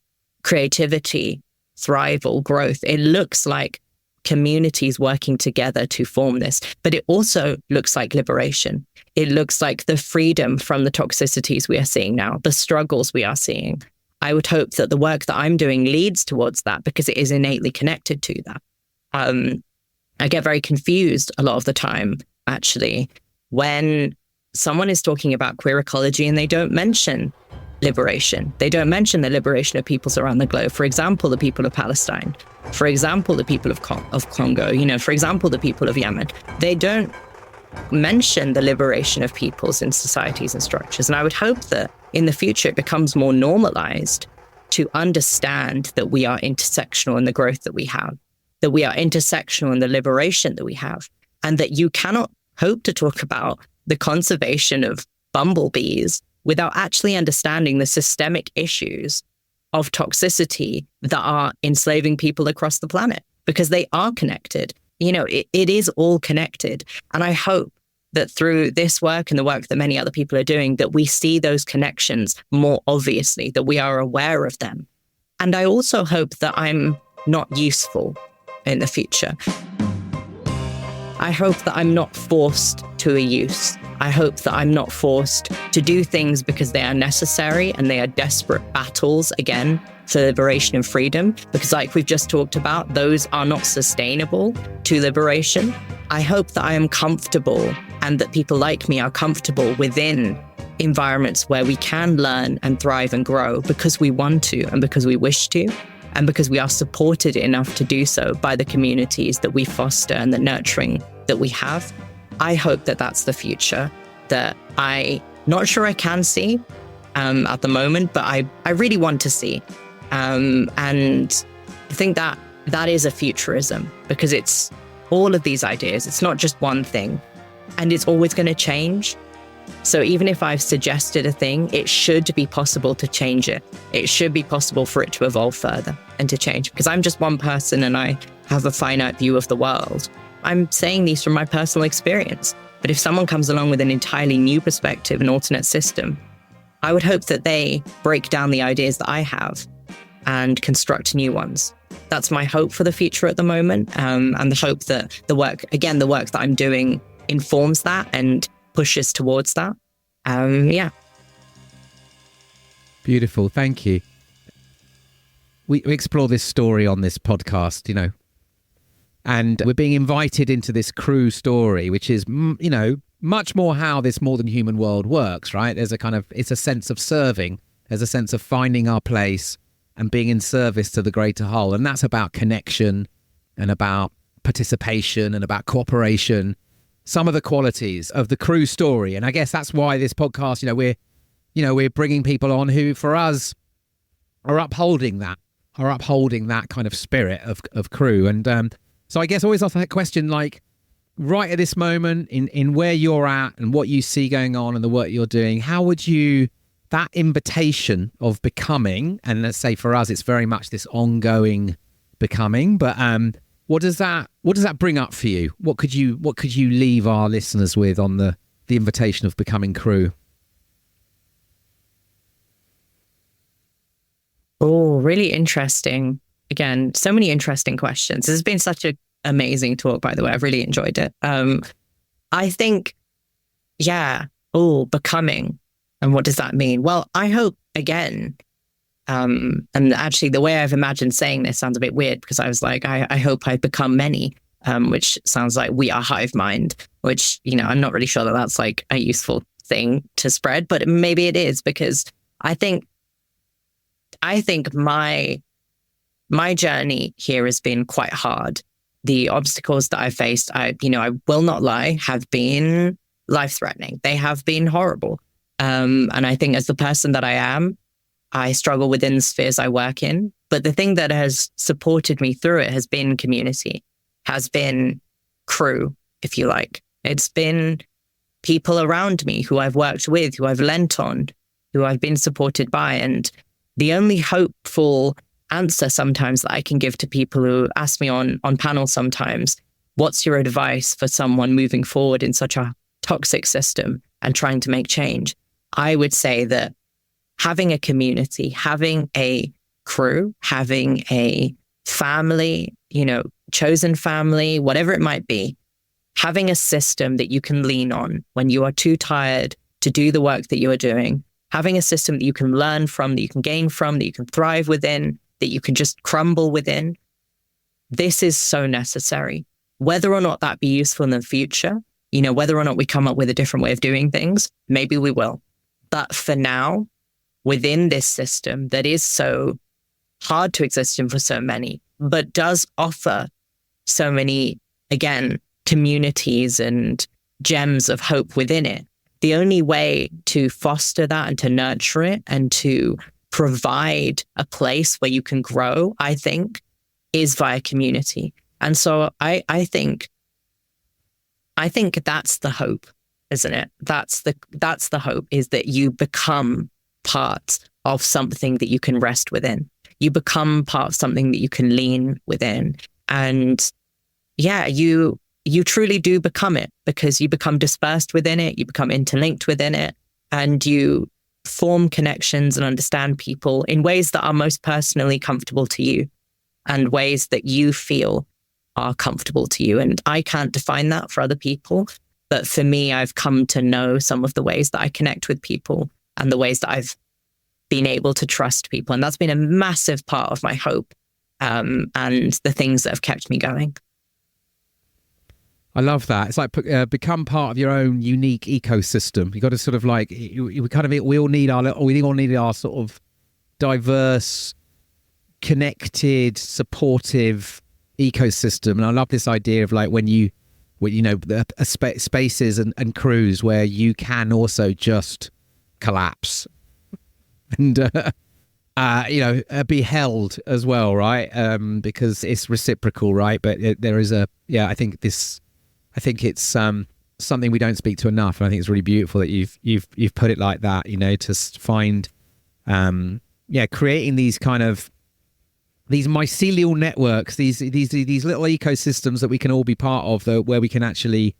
creativity, thrival, growth. It looks like communities working together to form this, but it also looks like liberation. It looks like the freedom from the toxicities we are seeing now, the struggles we are seeing. I would hope that the work that I'm doing leads towards that because it is innately connected to that. I get very confused a lot of the time, actually, when someone is talking about queer ecology and they don't mention liberation. They don't mention the liberation of peoples around the globe. For example, the people of Palestine. For example, the people of Congo. For example, the people of Yemen. They don't mention the liberation of peoples in societies and structures. And I would hope that in the future it becomes more normalized to understand that we are intersectional in the growth that we have, that we are intersectional in the liberation that we have, and that you cannot hope to talk about the conservation of bumblebees without actually understanding the systemic issues of toxicity that are enslaving people across the planet, because they are connected. It is all connected. And I hope that through this work and the work that many other people are doing, that we see those connections more obviously, that we are aware of them. And I also hope that I'm not useful in the future. I hope that I'm not forced to a use. I hope that I'm not forced to do things because they are necessary and they are desperate battles, again, for liberation and freedom. Because like we've just talked about, those are not sustainable to liberation. I hope that I am comfortable and that people like me are comfortable within environments where we can learn and thrive and grow because we want to and because we wish to. And because we are supported enough to do so by the communities that we foster and the nurturing that we have. I hope that that's the future that I'm not sure I can see at the moment, but I really want to see. And I think that is a futurism because it's all of these ideas. It's not just one thing and it's always going to change. So even if I've suggested a thing, it should be possible to change it. It should be possible for it to evolve further and to change, because I'm just one person and I have a finite view of the world. I'm saying these from my personal experience. But if someone comes along with an entirely new perspective, an alternate system, I would hope that they break down the ideas that I have and construct new ones. That's my hope for the future at the moment. And the hope that the work that I'm doing informs that and pushes towards that. Yeah. Beautiful. Thank you. We explore this story on this podcast, and we're being invited into this crew story, which is, much more how this more than human world works, right? There's it's a sense of serving. There's a sense of finding our place and being in service to the greater whole. And that's about connection and about participation and about cooperation. Some of the qualities of the crew story. And I guess that's why this podcast, we're bringing people on who, for us, are upholding that kind of spirit of crew. And so I guess always ask that question, like, right at this moment in where you're at and what you see going on and the work you're doing, how would you, that invitation of becoming, and let's say for us, it's very much this ongoing becoming, but what does that bring up for you? What could you leave our listeners with on the invitation of becoming crew? Oh, really interesting. Again, so many interesting questions. This has been such an amazing talk, by the way. I've really enjoyed it. I think, becoming. And what does that mean? Well, I hope, again, and actually the way I've imagined saying this sounds a bit weird because I was like, I hope I become many, which sounds like we are hive mind, which, I'm not really sure that that's like a useful thing to spread, but maybe it is, because I think my journey here has been quite hard. The obstacles that I faced, I will not lie, have been life-threatening. They have been horrible. And I think as the person that I am, I struggle within the spheres I work in. But the thing that has supported me through it has been community, has been crew, if you like. It's been people around me who I've worked with, who I've lent on, who I've been supported by. And the only hopeful answer sometimes that I can give to people who ask me on panels sometimes, what's your advice for someone moving forward in such a toxic system and trying to make change? I would say that having a community, having a crew, having a family, chosen family, whatever it might be, having a system that you can lean on when you are too tired to do the work that you are doing, having a system that you can learn from, that you can gain from, that you can thrive within, that you can just crumble within. This is so necessary. Whether or not that be useful in the future, whether or not we come up with a different way of doing things, maybe we will. But for now, within this system that is so hard to exist in for so many, but does offer so many, again, communities and gems of hope within it, the only way to foster that and to nurture it and to provide a place where you can grow, I think, is via community. And so I think that's the hope, isn't it? That's the hope, is that you become part of something that you can rest within. You become part of something that you can lean within. And yeah, you truly do become it, because you become dispersed within it, you become interlinked within it, and you form connections and understand people in ways that are most personally comfortable to you and ways that you feel are comfortable to you. And I can't define that for other people. But for me, I've come to know some of the ways that I connect with people and the ways that I've been able to trust people. And that's been a massive part of my hope and the things that have kept me going. I love that. It's like become part of your own unique ecosystem. You got to sort of like, we all need our sort of diverse, connected, supportive ecosystem. And I love this idea of like when spaces and crews where you can also just collapse and be held as well, right? Because it's reciprocal, right? But there is I think it's something we don't speak to enough, and I think it's really beautiful that you've put it like that. To find, creating these kind of these mycelial networks, these little ecosystems that we can all be part of, where we can actually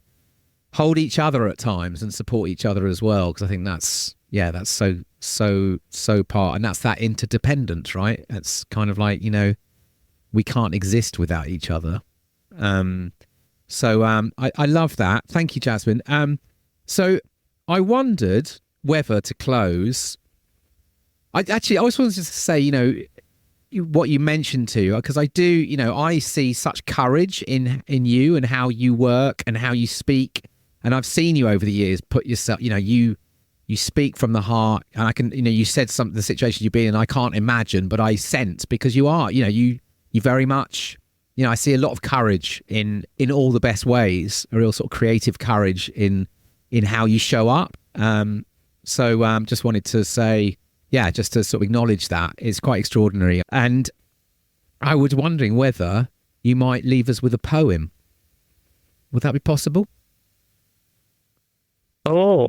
hold each other at times and support each other as well. Because I think that's so part, and that's that interdependence, right? It's kind of like we can't exist without each other. So I love that. Thank you, Jasmine. So I wondered whether to close. I always wanted to say, what you mentioned to, because I do, I see such courage in you and how you work and how you speak. And I've seen you over the years put yourself, you speak from the heart, and I can, you said some of the situation you've been in, I can't imagine, but I sense, because you are, you very much, I see a lot of courage in all the best ways, a real sort of creative courage in how you show up. So just wanted to say, just to sort of acknowledge that. It's quite extraordinary. And I was wondering whether you might leave us with a poem. Would that be possible? Oh,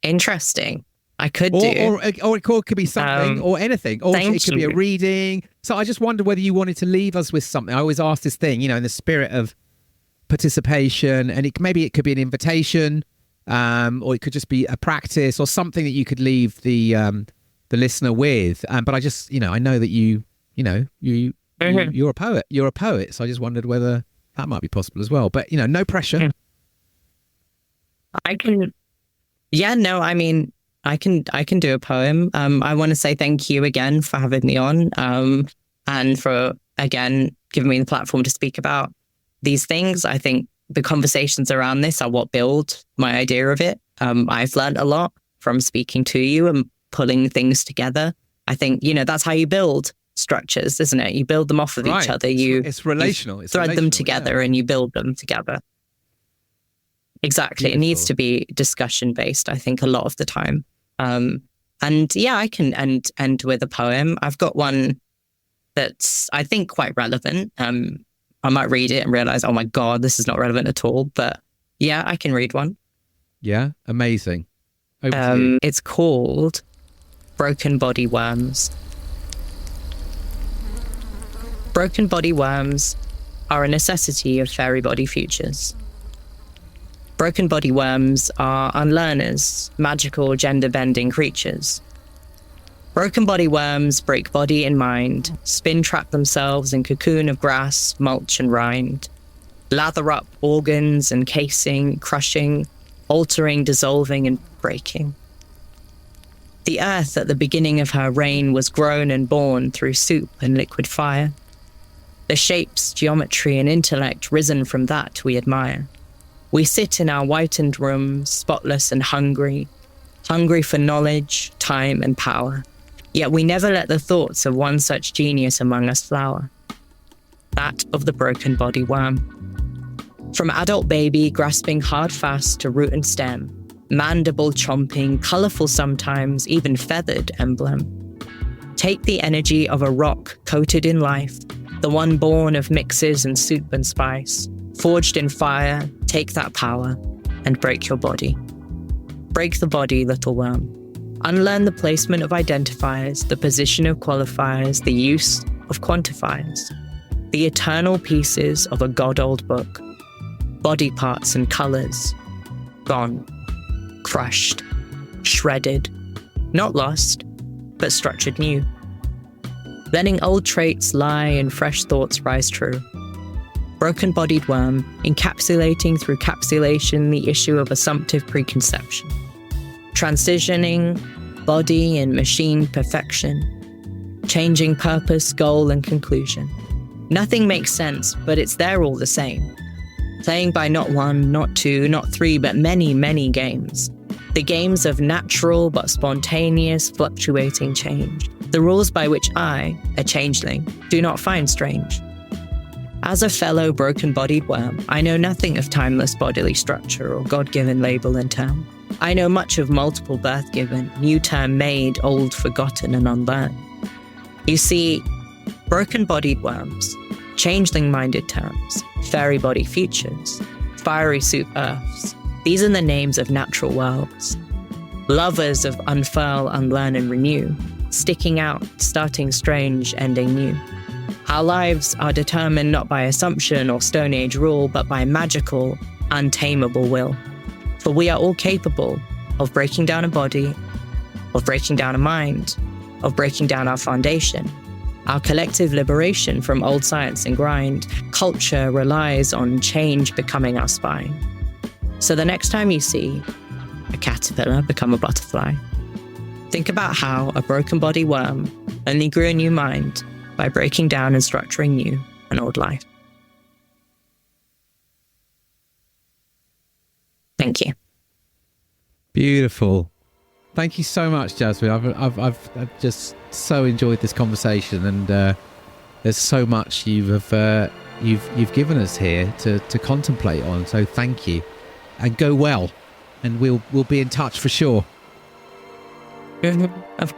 interesting. I could do. Or it could be something, or anything. Or it could be a reading. So I just wondered whether you wanted to leave us with something. I always ask this thing, in the spirit of participation, and maybe it could be an invitation, or it could just be a practice or something that you could leave the listener with. But I just, I know that you're a poet. You're a poet. So I just wondered whether that might be possible as well. But, no pressure. I can. Yeah, no, I mean, I can do a poem. I want to say thank you again for having me on, and for, again, giving me the platform to speak about these things. I think the conversations around this are what build my idea of it. I've learned a lot from speaking to you and pulling things together. I think, that's how you build structures, isn't it? You build them off of each other. It's relational. You thread them together, and you build them together. Exactly. Beautiful. It needs to be discussion based, I think, a lot of the time. And yeah, I can end with a poem. I've got one that's, I think, quite relevant. I might read it and realize, oh my God, this is not relevant at all. But yeah, I can read one. Yeah, amazing. Over to you. It's called Broken Body Worms. Broken body worms are a necessity of fairy body futures. Broken body worms are unlearners, magical gender-bending creatures. Broken body worms break body and mind, spin-trap themselves in cocoon of grass, mulch and rind, lather up organs and casing, crushing, altering, dissolving and breaking. The earth at the beginning of her reign was grown and born through soup and liquid fire. The shapes, geometry and intellect risen from that we admire. We sit in our whitened rooms, spotless and hungry for knowledge, time and power. Yet we never let the thoughts of one such genius among us flower. That of the broken body worm. From adult baby grasping hard fast to root and stem, mandible chomping, colourful sometimes, even feathered emblem. Take the energy of a rock coated in life, the one born of mixes and soup and spice, forged in fire, take that power and break your body. Break the body, little worm. Unlearn the placement of identifiers, the position of qualifiers, the use of quantifiers. The eternal pieces of a god-old book. Body parts and colours. Gone. Crushed. Shredded. Not lost, but structured new. Letting old traits lie and fresh thoughts rise true. Broken-bodied worm, encapsulating through capsulation the issue of assumptive preconception. Transitioning body and machine perfection. Changing purpose, goal and conclusion. Nothing makes sense, but it's there all the same. Playing by not one, not two, not three, but many, many games. The games of natural but spontaneous fluctuating change. The rules by which I, a changeling, do not find strange. As a fellow broken-bodied worm, I know nothing of timeless bodily structure or God-given label and term. I know much of multiple birth-given, new term made, old forgotten and unlearned. You see, broken-bodied worms, changeling-minded terms, fairy body futures, fiery soup earths, these are the names of natural worlds. Lovers of unfurl, unlearn and renew, sticking out, starting strange, ending new. Our lives are determined not by assumption or Stone Age rule, but by magical, untamable will. For we are all capable of breaking down a body, of breaking down a mind, of breaking down our foundation. Our collective liberation from old science and grind, culture relies on change becoming our spine. So the next time you see a caterpillar become a butterfly, think about how a broken body worm only grew a new mind by breaking down and structuring new an old life. Thank you. Beautiful. Thank you so much, Jasmine. I've just so enjoyed this conversation, and there's so much you've given us here to contemplate on. So thank you, and go well, and we'll be in touch for sure.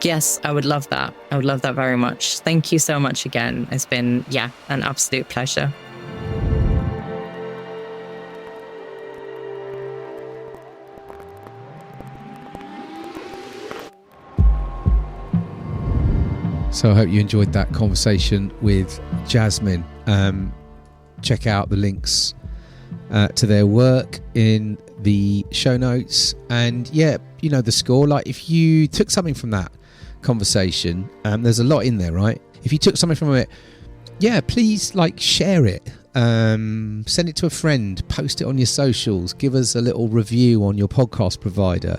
Yes, I would love that. I would love that very much. Thank you so much again. It's been, an absolute pleasure. So I hope you enjoyed that conversation with Jasmine. Check out the links to their work in the show notes. And you know the score. Like, if you took something from that conversation, there's a lot in there, right? If you took something from it, please share it. Send it to a friend, post it on your socials, give us a little review on your podcast provider.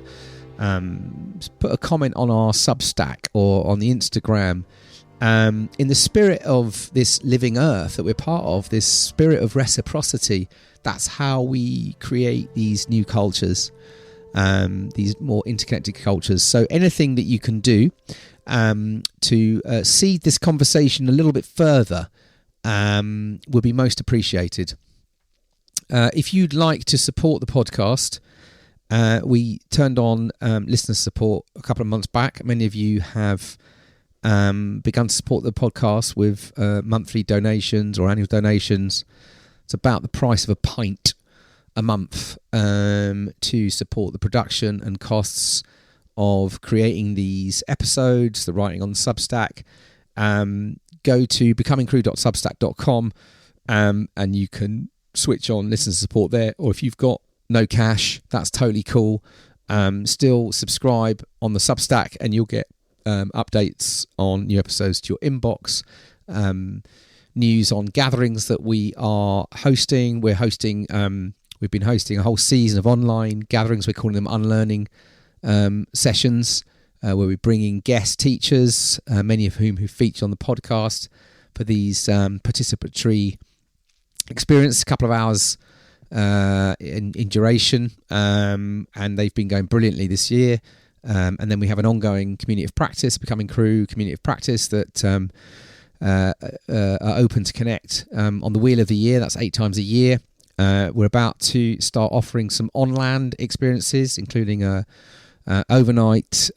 Put a comment on our Substack or on the Instagram. In the spirit of this living earth that we're part of, this spirit of reciprocity, that's how we create these new cultures, these more interconnected cultures. So anything that you can do to seed this conversation a little bit further would be most appreciated. If you'd like to support the podcast, We turned on listener support a couple of months back. Many of you have begun to support the podcast with monthly donations or annual donations. It's about the price of a pint a month to support the production and costs of creating these episodes, the writing on the Substack. Go to becomingcrew.substack.com and you can switch on listener support there, or if you've got no cash, that's totally cool. Still subscribe on the Substack and you'll get updates on new episodes to your inbox, news on gatherings that we are hosting. We've been hosting a whole season of online gatherings. We're calling them unlearning sessions, where we're bringing guest teachers, many of whom who feature on the podcast, for these participatory experience, a couple of hours in duration, and they've been going brilliantly this year. And then we have an ongoing community of practice, Becoming Crew community of practice, that are open to connect on the Wheel of the Year. That's 8 times a year. We're about to start offering some on-land experiences, including a overnight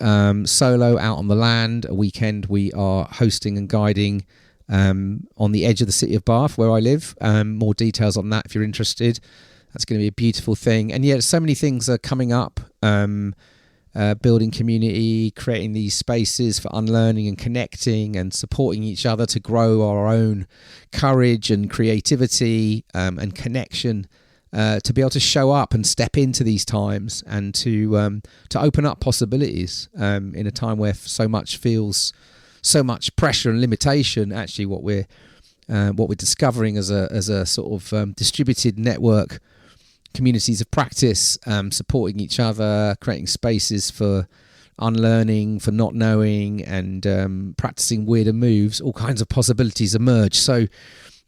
solo out on the land. A weekend we are hosting and guiding on the edge of the city of Bath, where I live. More details on that if you're interested. That's going to be a beautiful thing. And yet so many things are coming up. Building community, creating these spaces for unlearning and connecting and supporting each other to grow our own courage and creativity and connection, to be able to show up and step into these times and to open up possibilities in a time where so much feels so much pressure and limitation. Actually, what we're discovering as a sort of distributed network, communities of practice, supporting each other, creating spaces for unlearning, for not knowing, and practicing weirder moves. All kinds of possibilities emerge. So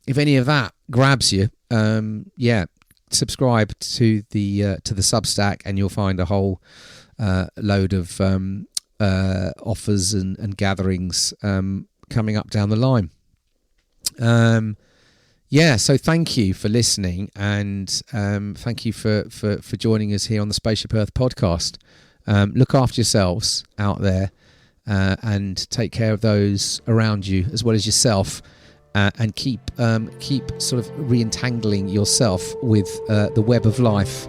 if any of that grabs you, subscribe to the Substack, and you'll find a whole load of offers and gatherings coming up down the line. So thank you for listening, and thank you for joining us here on the Spaceship Earth podcast. Look after yourselves out there, and take care of those around you as well as yourself, and keep sort of re-entangling yourself with the web of life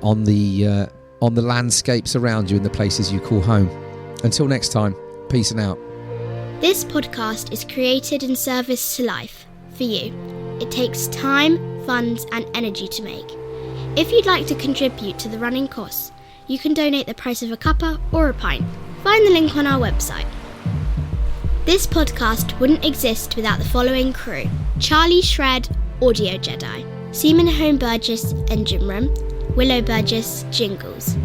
on the landscapes around you in the places you call home. Until next time, peace and out. This podcast is created in service to life. For you. It takes time, funds and energy to make. If you'd like to contribute to the running costs, you can donate the price of a cuppa or a pint. Find the link on our website. This podcast wouldn't exist without the following crew: Charlie Shred, Audio Jedi; Seaman Home Burgess, Engine Room; Willow Burgess, Jingles;